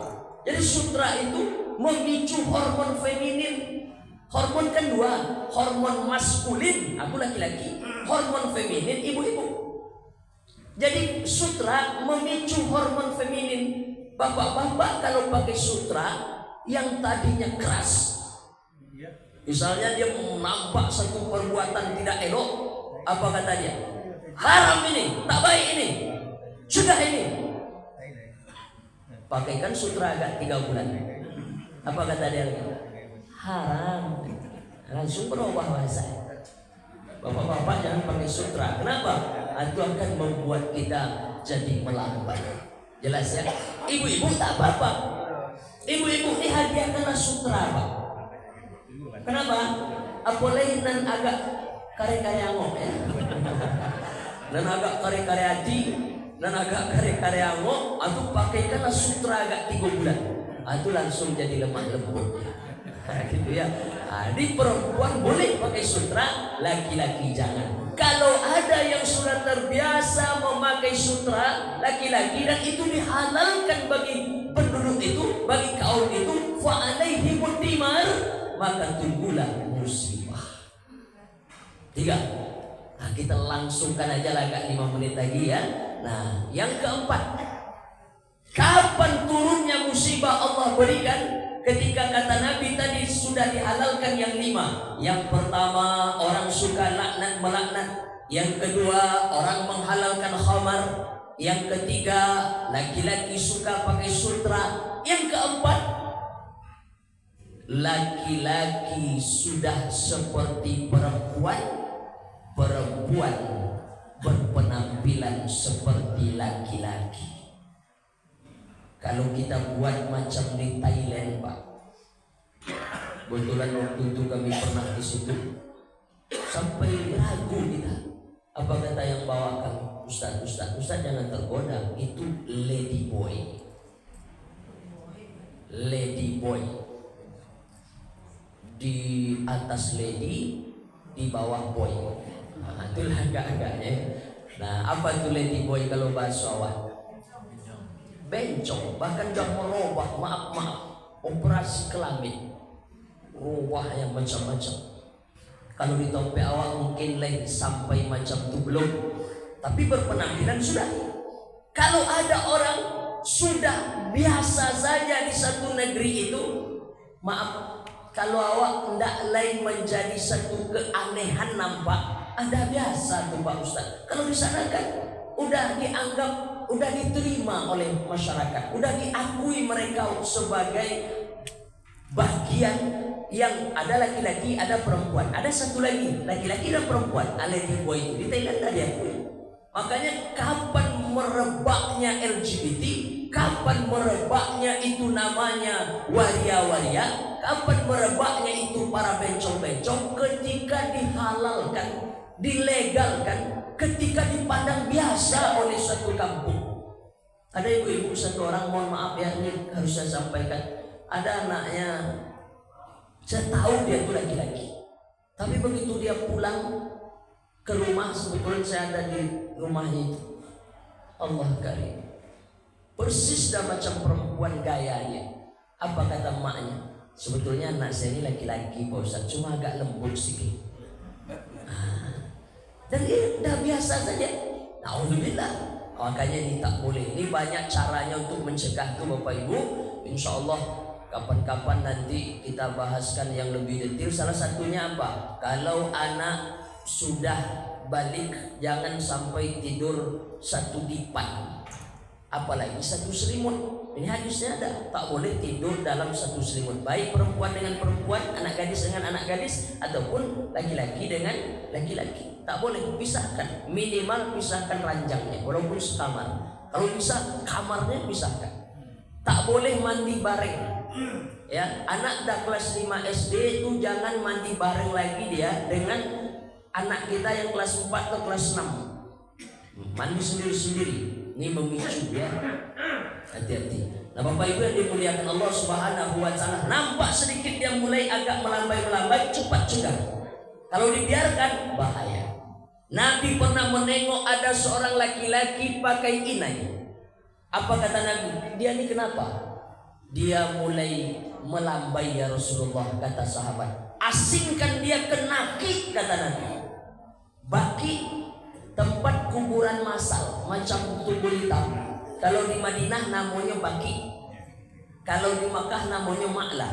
Jadi sutra itu memicu hormon feminin. Hormon kan 2, hormon maskulin, aku laki-laki, hormon feminin, ibu-ibu. Jadi sutra memicu hormon feminin. Bapak-bapak kalau pakai sutra yang tadinya keras, misalnya dia nampak satu perbuatan tidak elok, apa kata dia? Haram ini, tak baik ini, sudah ini. Pakaikan sutra agak 3 bulan. Apa kata dia? Haram. Langsung berubah bahasa. Bapak-bapak jangan pakai sutra. Kenapa? Itu akan membuat kita jadi melambai. Jelas ya? Ibu-ibu tak apa-apa. Ibu-ibu ini hadiahkanlah sutra Pak. Kenapa? Apalagi nan agak kare-kare angok ya. Dan agak kare-kare hati, dan agak kare-kare angok, atau pakaikanlah sutra agak 3 bulan. Itu langsung jadi lemah lembut. Gitu ya. Di perempuan boleh pakai sutra, laki-laki jangan. Kalau ada yang sudah terbiasa memakai sutra laki-laki dan itu dihalalkan bagi penduduk itu, bagi kaum itu, fa'alaihimud dimar, maka tunggulah musibah. 3. Nah, kita langsungkan aja lah agak 5 menit lagi ya. Nah, yang keempat, kapan turunnya musibah Allah berikan? Ketika kata Nabi tadi sudah dihalalkan yang 5. Yang pertama, orang suka laknat melaknat. Yang kedua, orang menghalalkan khamar. Yang ketiga, laki-laki suka pakai sutra. Yang keempat, laki-laki sudah seperti perempuan, perempuan berpenampilan seperti laki-laki. Kalau kita buat macam di Thailand, Pak, kebetulan waktu itu kami pernah di situ, sampai ragu kita. Apa kata yang bawa kami? Ustaz jangan tergoda, itu lady boy. Lady boy. Di atas lady, di bawah boy. Nah, itulah agak-agaknya. Nah, apa itu lady boy kalau bahasa awal? Bencong, bahkan dah merubah, maaf, operasi kelamin, rubah yang macam-macam. Kalau di topik awak mungkin lain sampai macam itu belum, tapi berpenampilan sudah. Kalau ada orang sudah biasa saja di satu negeri itu, maaf, kalau awak tidak lain menjadi satu keanehan nampak, ada biasa tuh Pak Ustaz. Kalau di sana kan udah dianggap, udah diterima oleh masyarakat, udah diakui mereka sebagai bagian yang ada laki-laki, ada perempuan, ada satu lagi laki-laki dan perempuan. Lady boy itu di Thailand ada diakui. Makanya kapan merebaknya LGBT, kapan merebaknya itu namanya waria-waria, kapan merebaknya itu para bencong-bencong, ketika dihalalkan, dilegalkan, ketika dipandang biasa oleh suatu kampung. Ada ibu-ibu satu orang, mohon maaf ya, ini harus saya sampaikan. Ada anaknya, saya tahu dia itu laki-laki, tapi begitu dia pulang ke rumah, sebetulnya saya ada di rumahnya itu, Allah karim, persis dah macam perempuan gayanya. Apa kata emaknya? Sebetulnya anak saya ini laki-laki Pak Ustaz, cuma agak lembut sedikit. Dan dia dah biasa saja. Alhamdulillah. Makanya ini tak boleh. Ini banyak caranya untuk mencegah itu Bapak Ibu. Insya Allah kapan-kapan nanti kita bahaskan yang lebih detail. Salah satunya apa? Kalau anak sudah balik, jangan sampai tidur satu dipan, apalagi satu selimut. Ini hadisnya ada, tak boleh tidur dalam satu selimut, baik perempuan dengan perempuan, anak gadis dengan anak gadis, ataupun laki-laki dengan laki-laki. Tak boleh, pisahkan, minimal pisahkan ranjangnya walaupun sekamar. Kalau bisa kamarnya pisahkan. Tak boleh mandi bareng. Ya, anak dah kelas 5 SD itu jangan mandi bareng lagi dia dengan anak kita yang kelas 4 atau kelas 6. Mandi sendiri-sendiri. Ini memicu ya. Hati-hati. Nah Bapak Ibu yang dimuliakan Allah Subhanahu wa Ta'ala, nampak sedikit dia mulai agak melambai-melambai, cepat cegah. Kalau dibiarkan bahaya. Nabi pernah menengok ada seorang laki-laki pakai inai. Apa kata Nabi? Dia ini kenapa? Dia mulai melambai ya Rasulullah, kata sahabat. Asingkan dia ke naki, kata Nabi. Baki, tempat kuburan massal macam tubuh hitam. Kalau di Madinah namanya baki, kalau di Makkah namanya ma'la.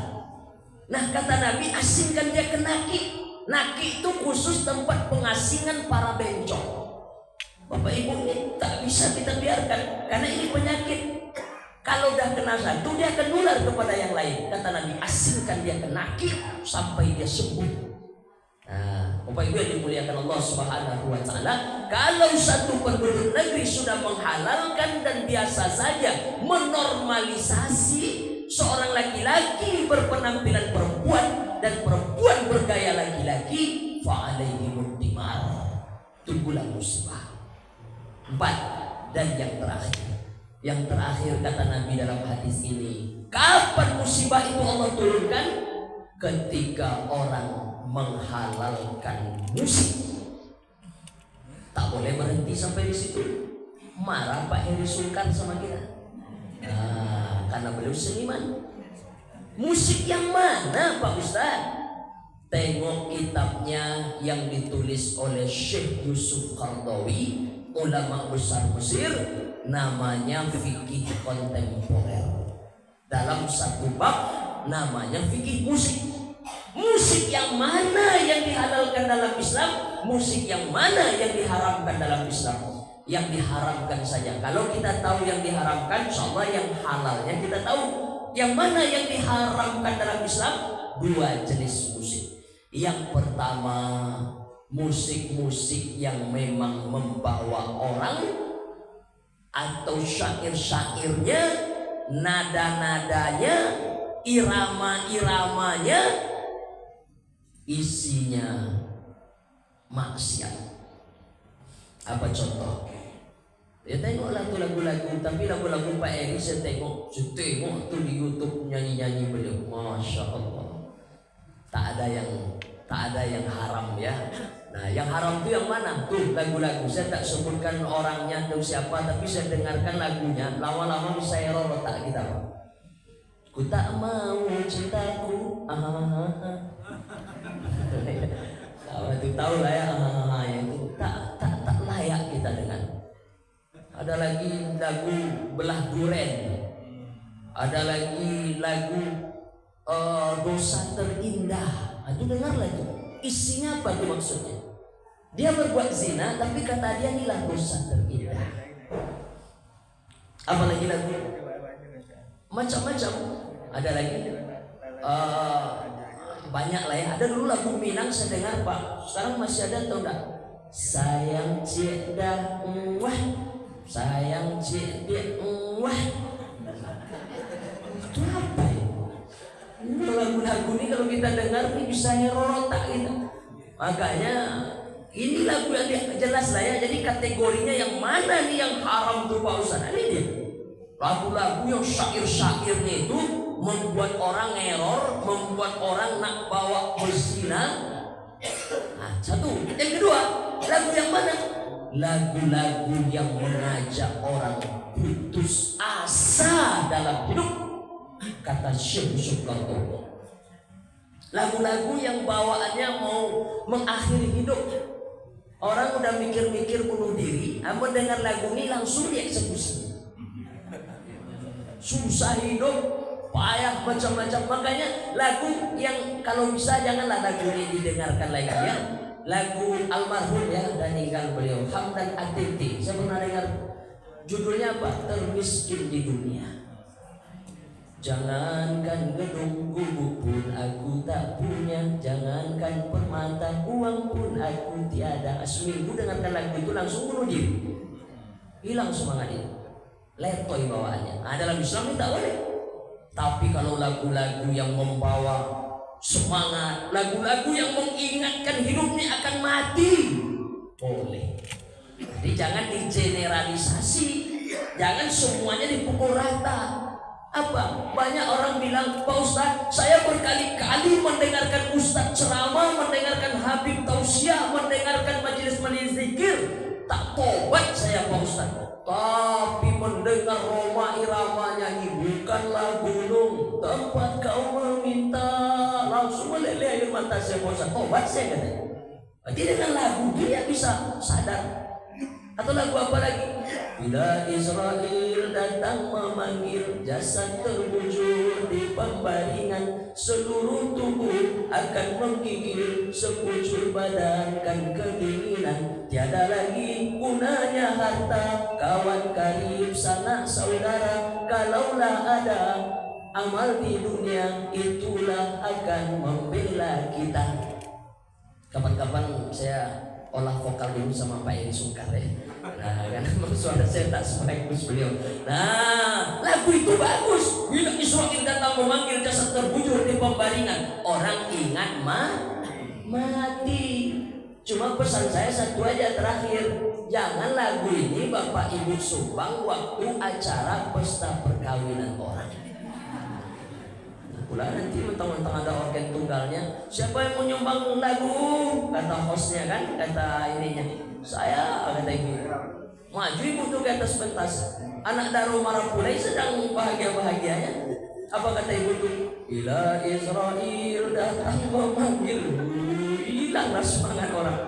Nah kata Nabi, asingkan dia ke naki. Naki itu khusus tempat pengasingan para bencong. Bapak Ibu, ini tak bisa kita biarkan, karena ini penyakit. Kalau dah kena satu, dia akan nular kepada yang lain. Kata Nabi, asingkan dia ke naki sampai dia sembuh. Nah, Bapak Ibu yang dimuliakan Allah Subhanahu wa Ta'ala, kalau satu penduduk negeri sudah menghalalkan dan biasa saja menormalisasi seorang laki-laki berpenampilan perempuan dan perempuan bergaya laki-laki, fa'alaihimud dimar, tunggulah musibah. 4. Dan yang terakhir kata Nabi dalam hadis ini, kapan musibah itu Allah turunkan? Ketika orang menghalalkan musik. Tak boleh berhenti sampai di situ. Marah Pak Heri Sulkan sama kita. Nah, karena beliau seniman. Musik yang mana Pak Ustaz? Tengok kitabnya yang ditulis oleh Syekh Yusuf Qaradawi, ulama besar Mesir, namanya Fikih Kontemporer. Dalam satu bab namanya fikih musik. Musik yang mana yang dihalalkan dalam Islam, musik yang mana yang diharamkan dalam Islam. Yang diharamkan saja. Kalau kita tahu yang diharamkan, insyaallah yang halalnya kita tahu. Yang mana yang diharamkan dalam Islam? 2 jenis musik. Yang pertama, musik-musik yang memang membawa orang, atau syair-syairnya, nada-nadanya, irama-iramanya, isinya maksiat. Apa contoh? Ya tengoklah tuh lagu-lagu, tapi lagu-lagu Pak Eri saya tengok tuh di YouTube nyanyi-nyanyi beliau, masya Allah. Tak ada yang haram ya. Nah yang haram tuh yang mana? Tuh lagu-lagu saya tak sebutkan orangnya atau siapa, tapi saya dengarkan lagunya, lama-lama bisa error otak kita. Ku tak mau cintaku, tahu lah ya, itu tak layak kita dengar. Ada lagi lagu Belah Duren, ada lagi lagu Dosa Terindah. Itu dengarlah itu. Isinya apa itu maksudnya? Dia berbuat zina, tapi kata dia inilah dosa terindah. Apalagi lagu macam-macam. Ada lagi banyak lah ya. Ada dulu lagu Minang saya dengar Pak. Sekarang masih ada atau enggak? Sayang ceda wah, sayang ceda wah. Itu apa ya? Lagu-lagu ini kalau kita dengar ini bisa ngerotak gitu. Makanya ini lagu yang jelas lah ya. Jadi kategorinya yang mana nih yang haram tuh Pak Ustaz? Ini dia. Lagu-lagu yang syair-syairnya itu membuat orang error, membuat orang nak bawa berzina. Nah, satu. Yang kedua, lagu yang mana? Lagu-lagu yang mengajak orang putus asa dalam hidup. Kata Syekh Yusuf Qaradawi. Lagu-lagu yang bawaannya mau mengakhiri hidup. Orang udah mikir-mikir bunuh diri, mendengar lagu ini langsung dieksekusi. Susah hidup, payah macam-macam. Makanya lagu yang kalau bisa janganlah lagu ini didengarkan lagi ya. Lagu almarhum ya, dan meninggal beliau, Hamdan Atitti. Saya pernah dengar judulnya apa? Termiskin di Dunia. Jangankan gedung gubuk pun aku tak punya, jangankan permata uang pun aku tiada. Seminggu dengarkan lagu itu langsung bunuh diri, hilang semangatnya, letoy bawaannya. Nah, dalam Islam ini tak boleh. Tapi kalau lagu-lagu yang membawa semangat, lagu-lagu yang mengingatkan hidupnya akan mati, boleh. Jadi jangan digeneralisasi, jangan semuanya dipukul rata. Apa? Banyak orang bilang, Pak Ustaz, saya berkali-kali mendengarkan Ustaz ceramah, mendengarkan Habib tausiah, mendengarkan majelis-majelis zikir, tak tobat saya Pak Ustaz. Tapi mendengar Roma Irama nyanyi, bukanlah gunung tempat kau meminta, langsung meleleh air mata saya Pak Ustaz. Tobat saya katanya. Berarti dengan lagu dia bisa sadar. Atau lagu apa lagi? Bila Israel datang memanggil, jasad terbujur di pembaringan, seluruh tubuh akan menggigil, sekujur badan kan kedinginan. Tiada lagi gunanya harta, kawan karib sanak saudara, kalaulah ada amal di dunia, itulah akan membela kita. Kapan-kapan saya olah vokal dulu sama Pak Eri Sungkar ya. Nah, karena suara saya tak sebagus beliau. Nah, lagu itu bagus. Bila Israel datang memanggil, jasad terbujur di pembaringan, orang ingat mati. Cuma pesan saya satu aja terakhir, jangan lagu ini Bapak Ibu sumbang waktu acara pesta perkawinan orang. Pula nanti mentang-mentang ada organ tunggalnya, siapa yang mau nyumbang lagu? Kata hostnya kan, kata ininya, saya, kata ibu. Maju ibu tuh ke atas pentas. Anak Daro Marapulai sedang bahagia-bahagianya. Apa kata ibu itu? Ila Israel datang memanggil. Hilanglah semangat orang.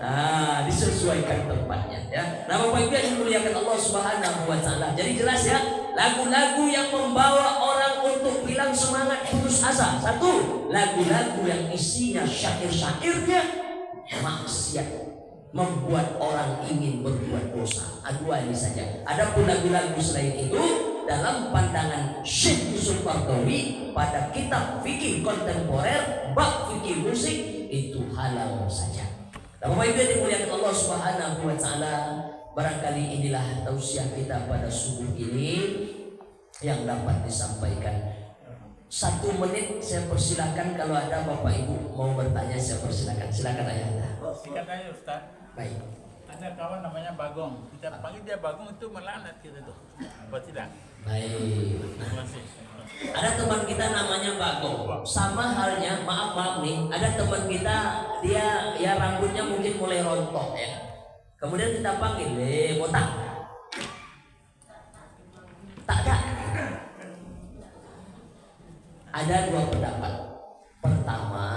Nah, disesuaikan tempatnya ya. Nah, Bapak Ibu yang dimuliakan Allah Subhanahu wa taala. Jadi jelas ya, lagu-lagu yang membawa orang untuk hilang semangat, putus asa. Satu, lagu-lagu yang isinya syair-syairnya maksiat, membuat orang ingin berbuat dosa. Dua ini saja. Adapun lagu-lagu selain itu, dalam pandangan Syekh Yusuf Qaradawi pada kitab fikih kontemporer bab fikih musik itu halal saja. Bapak Ibu yang dimuliakan Allah Subhanahu wa taala, barangkali inilah tausiah kita pada subuh ini yang dapat disampaikan. 1 menit saya persilakan, kalau ada Bapak Ibu mau bertanya saya persilakan. Silakan Ayahanda. Sikat aja Ustaz. Baik. Ada kawan namanya Bagong. Kita panggil dia Bagong itu melaknat kita tuh. Apa tidak? Baik. Terima kasih. Ada teman kita namanya Bagong. Sama halnya, maaf nih, ada teman kita dia ya rambutnya mungkin mulai rontok ya. Kemudian kita panggil, botak. Tak ada. Ada 2 pendapat. Pertama,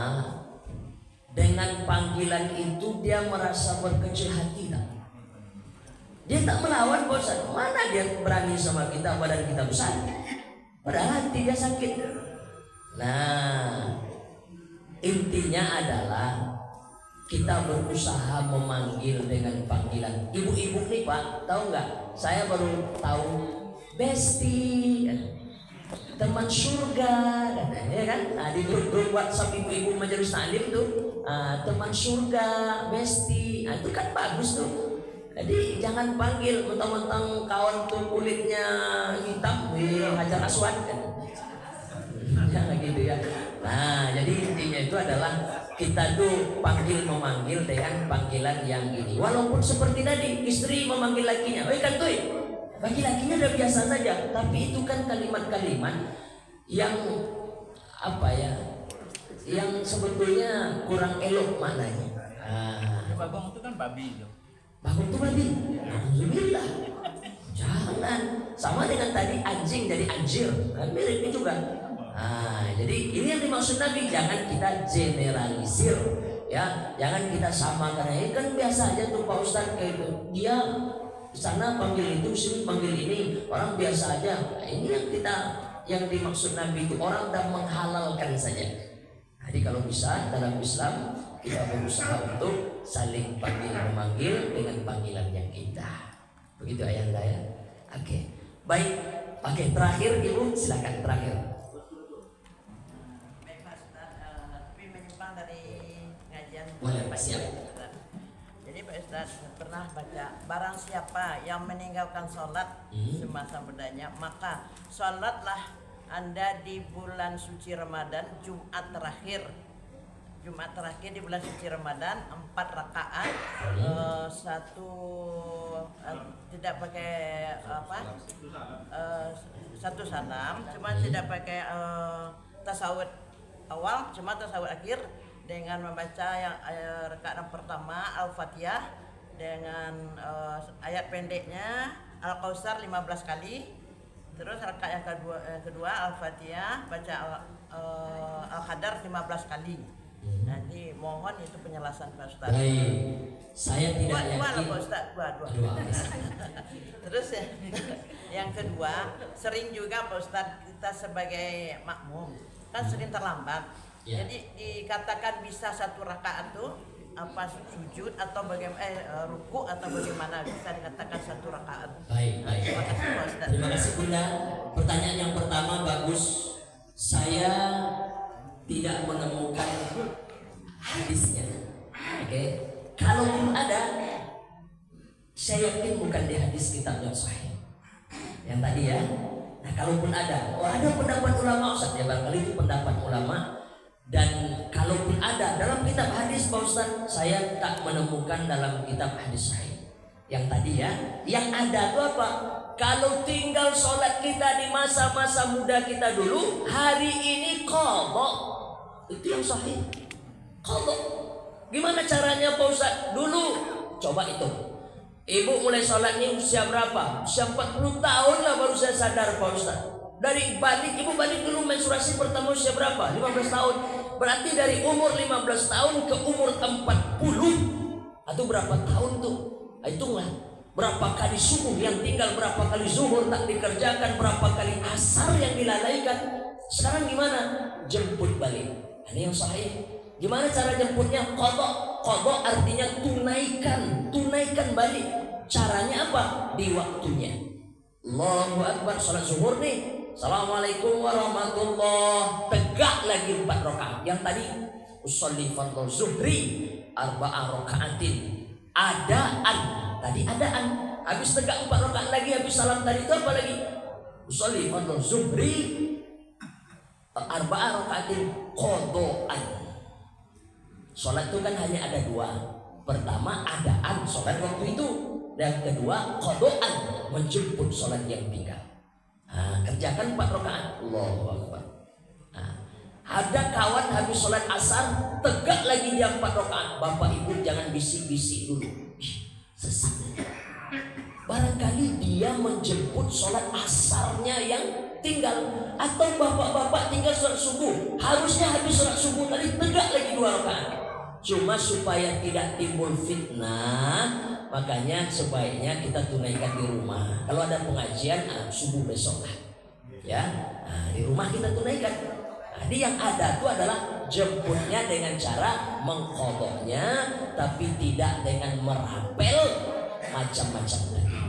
dengan panggilan itu dia merasa berkecil hati tak? Dia tak melawan bosan. Mana dia berani sama kita, badan kita besar. Padahal hati dia sakit. Nah, intinya adalah kita berusaha memanggil dengan panggilan. Ibu-ibu nih Pak, tahu nggak? Saya baru tahu Besti, teman surga, katanya kan? Nah, di grup WhatsApp ibu-ibu majelis taklim tuh, teman surga, Besti, nah, itu kan bagus tuh. Jadi jangan panggil mentang-mentang kawan tuh kulitnya hitam di Hajar Aswad kan. Jangan gitu ya. Nah, jadi intinya itu adalah kita tuh memanggil dengan panggilan yang ini. Walaupun seperti tadi istri memanggil lakinya, "Oi kantoy." Bagi lakinya udah biasa saja, tapi itu kan kalimat-kalimat yang apa ya? Yang sebetulnya kurang elok maknanya. Bagong itu kan babi itu. Bagong itu babi. Alhamdulillah. Jangan. Sama dengan tadi anjing jadi anjir. Nah, mirip juga. Jadi ini yang dimaksud Nabi, jangan kita generalisir ya, jangan kita samakan. Ini kan biasa aja tuh Pak Ustadz kayak itu. Dia sana panggil itu, sini panggil ini, orang biasa aja. Nah, ini yang dimaksud Nabi itu orang sudah menghalalkan saja. Jadi kalau bisa dalam Islam kita berusaha untuk saling panggil memanggil dengan panggilan yang indah. Begitu Ayahanda ya. Oke. Baik. Oke, terakhir Ibu silakan terakhir. Baik Pak Ustaz, tapi menyimpang dari ngajian. Boleh, siap. Jadi Pak Ustaz pernah baca, barang siapa yang meninggalkan sholat semasa mudanya, maka sholatlah Anda di bulan suci Ramadan Jumat terakhir di bulan suci Ramadan 4 rakaat, tidak pakai satu salam, cuma tidak pakai tasawuf awal, cuma tasawuf akhir dengan membaca yang rakaat yang pertama Al-Fatihah dengan ayat pendeknya Al-Kautsar 15 kali. Terus rakaat yang kedua Al-Fatihah baca Al-Qadar 15 kali. Nanti mohon itu penjelasan Pak Ustaz. Baik. Saya tidak yakin. Pak Ustaz, dua. Terus yang kedua, sering juga Pak Ustaz kita sebagai makmum kan sering terlambat. Ya. Jadi dikatakan bisa 1 rakaat tuh apa sujud atau bagaimana ruku atau bagaimana bisa dikatakan 1 rakaat. Baik. Terima kasih Pak Ustaz. Terima kasih Bunda. Pertanyaan yang pertama bagus. Saya tidak menemukan hadisnya. Oke. Kalaupun ada, saya yakin bukan di hadis kitab yang sahih. Yang tadi ya. Nah, kalaupun ada pendapat ulama Ustaz ya, barangkali itu pendapat ulama. Dan kalaupun ada dalam kitab hadis Pak Ustaz, saya tak menemukan dalam kitab hadis sahih. Yang tadi ya, yang ada itu apa? Kalau tinggal sholat kita di masa-masa muda kita dulu, hari ini qadha. Itu yang sahih. Qadha. Gimana caranya Pak Ustaz? Dulu coba itu. Ibu mulai sholatnya usia berapa? Usia 40 tahun lah baru saya sadar Pak Ustaz. Dari balik, ibu balik dulu menstruasi pertama usia berapa? 15 tahun. Berarti dari umur 15 tahun ke umur 40. Atau berapa tahun tuh? Hitunglah. Berapa kali subuh yang tinggal, berapa kali zuhur tak dikerjakan, berapa kali asar yang dilalaikan. Sekarang gimana? Jemput balik. Ini yang sahih. Gimana cara jemputnya? Qadha. Qadha artinya tunaikan balik. Caranya apa? Di waktunya. Allahu Akbar, salat zuhur nih. Assalamualaikum warahmatullah. Tegak lagi 4 rakaat. Yang tadi usolli fardhu zuhri 4 rakaatin. Adaan. Tadi adaan. Habis tegak 4 rakaat lagi, habis salam tadi itu apa lagi? Usolli fardhu zuhri 4 rakaatin qadaan. Sholat itu kan hanya ada 2. Pertama adaan, sholat waktu itu. Dan kedua qadaan, menjemput sholat yang tinggal. Kerjakan 4 rakaat. Allahu Akbar. Ada kawan habis sholat asar tegak lagi dia 4 rakaat. Bapak ibu jangan bisik-bisik dulu. Sesat. Barangkali dia menjemput sholat asarnya yang tinggal. Atau bapak-bapak tinggal sholat subuh. Harusnya habis sholat subuh tadi tegak lagi 2 rakaat. Cuma supaya tidak timbul fitnah, makanya sebaiknya kita tunaikan di rumah. Kalau ada pengajian subuh besok lah, ya. Di rumah kita tunaikan. Jadi yang ada itu adalah jemputnya dengan cara mengqadhanya, tapi tidak dengan merapel macam-macam lagi.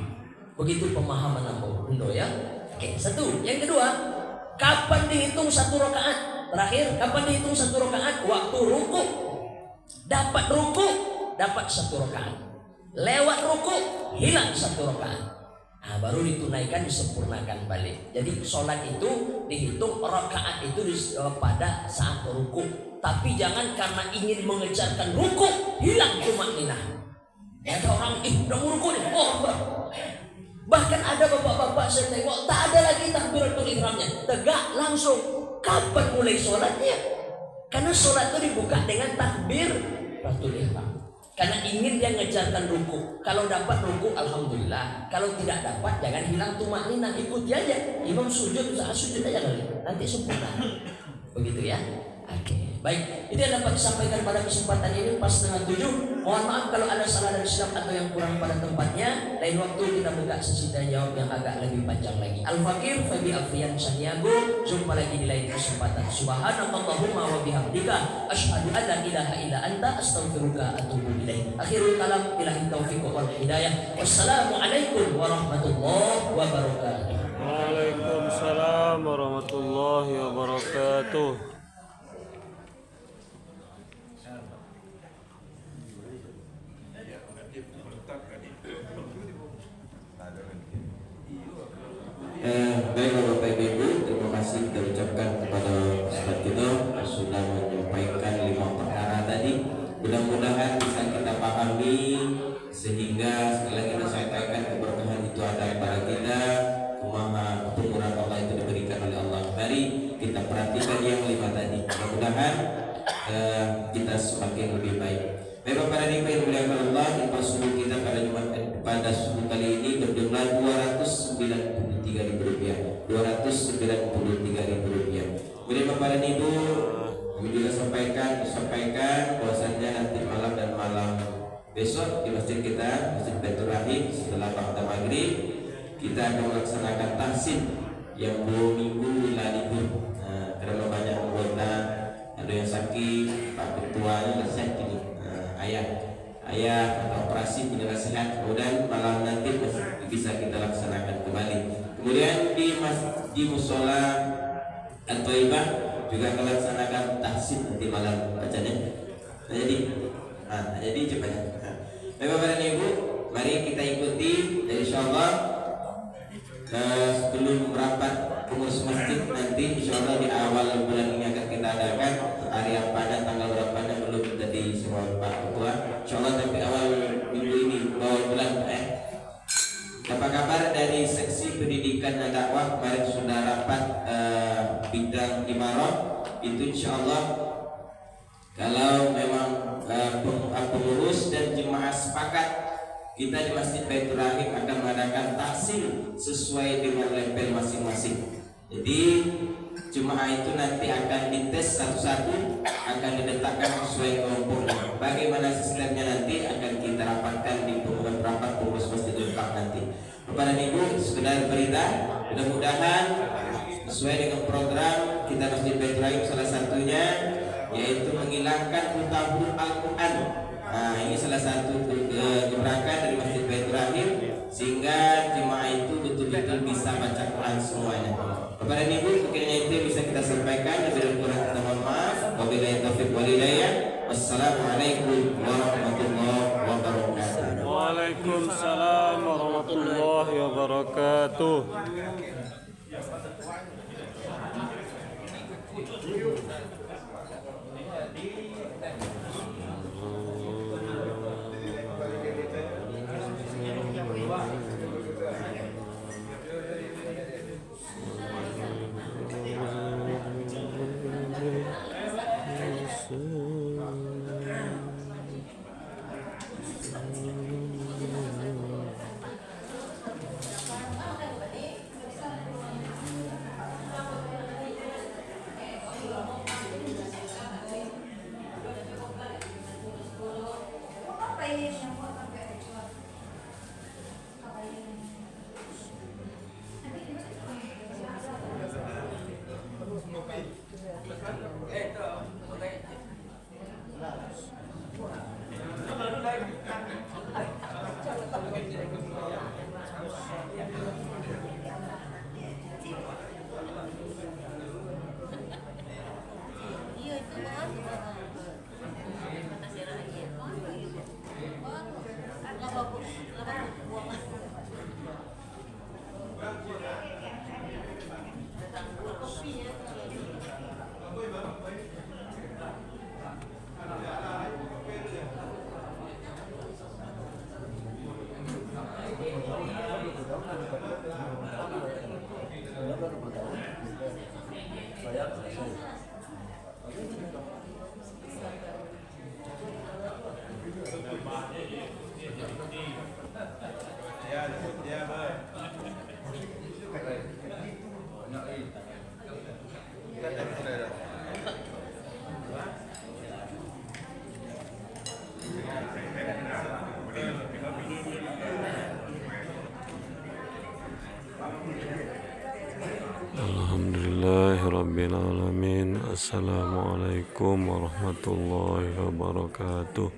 Begitu pemahaman Abu Indo ya. Oke, satu. Yang kedua, kapan dihitung 1 rakaat? Terakhir, kapan dihitung 1 rakaat? Waktu ruku. Dapat ruku, dapat 1 rakaat. Lewat ruku, hilang 1 rakaat. Baru ditunaikan, disempurnakan balik. Jadi sholat itu dihitung rakaat itu pada saat ruku. Tapi jangan karena ingin mengejarkan ruku, hilang tumakninah. Ada orang, udah mau ruku nih, bahkan ada bapak-bapak saya tengok tak ada lagi takbiratul ihramnya, tegak langsung. Kapan mulai sholatnya? Karena sholat itu dibuka dengan takbiratul ihram. Karena ingin dia ngejarkan ruku. Kalau dapat ruku, alhamdulillah. Kalau tidak dapat, jangan hilang tumakninah. Ikuti aja. Imam sujud, sujud aja kali. Nanti sempurna. Begitu ya. Oke. Baik. Itu yang dapat disampaikan pada kesempatan ini pas 6:30. Mohon maaf kalau ada salah dan silap atau yang kurang pada tempatnya. Lain waktu kita buka sesi tanya jawab yang agak lebih panjang lagi. Al-Fakir Fabi Afrian Sanyago. Jumpa lagi di lain kesempatan. Subhanallahumma wa bihamdika asyhadu an la ilaha illa anta astaghfiruka wa atubu ilaik. Akhirul kalam billahi taufiq wal hidayah. Wassalamualaikum warahmatullahi wabarakatuh. Waalaikumsalam warahmatullahi wabarakatuh. Baik Bapak Ibu, terima kasih kita ucapkan kepada Ustaz kita sudah menyampaikan 5 perkara tadi. Mudah-mudahan bisa kita pahami sehingga sekali lagi kita sampaikan keberkahan itu ada pada kita, kemurahan Allah itu diberikan oleh Allah. Mari kita perhatikan yang 5 tadi. Mudah-mudahan kita semakin lebih baik. Baik Bapak dan Ibu yang dimuliakan Allah, infak subuh kita pada Jumat pada subuh kali ini berjumlah Rp293.000. Rp293.000. Kemudian Bapak dan Ibu, kami juga sampaikan bahwasannya nanti malam dan malam besok di masjid kita, Masjid Baitur Rahim, setelah ba'da maghrib kita akan melaksanakan tahsin yang 2 minggu libur. Karena banyak anggota, ada yang sakit, Pak Ketuanya sakit ini. Ayah atau operasi tidak sehat, kemudian malam nanti bisa kita laksanakan kembali. Kemudian di musola At-Thaibah juga akan laksanakan tahsin nanti malam bacanya. Jadi cepatnya. Bapak dan Ibu, mari kita ikuti dan insyaallah sebelum merapat pengurus masjid nanti insyaallah di awal bulan ini akan kita adakan hari apa dan tanggal berapa belum tadi semua Pak Ketua. Insyaallah tapi awal minggu ini bulan apa kabar dari seksi pendidikan dan dakwah kemarin sudah rapat bidang imarah itu insyaallah kalau memang pengurus dan jemaah sepakat kita di Masjid Baitur Rahim akan mengadakan taksim sesuai dengan level masing-masing. Jadi jemaah itu nanti akan dites satu-satu, akan diletakkan sesuai kelompoknya. Bagaimana sistemnya nanti akan kita rapatkan di pengumuman rapat pengurus Masjidil Haq nanti. Bapak dan Ibu, sekedar berita, mudah-mudahan sesuai dengan program kita Masjid Baitur Rahim, salah satunya yaitu menghilangkan hutahul Al-Quran. Nah, ini salah satu gebrakan dari Masjid Baitur Rahim sehingga jemaah itu betul-betul bisa baca Quran semuanya. Bapak dan Ibu, kiranya itu bisa kita sampaikan. Lebih kurang kita mohon maaf. Wabillahi taufiq wal hidayah. Wassalamualaikum warahmatullahi wabarakatuh. Waalaikumsalam warahmatullahi wabarakatuh. Alhamdulillahirrabbilalamin. Assalamualaikum warahmatullahi wabarakatuh.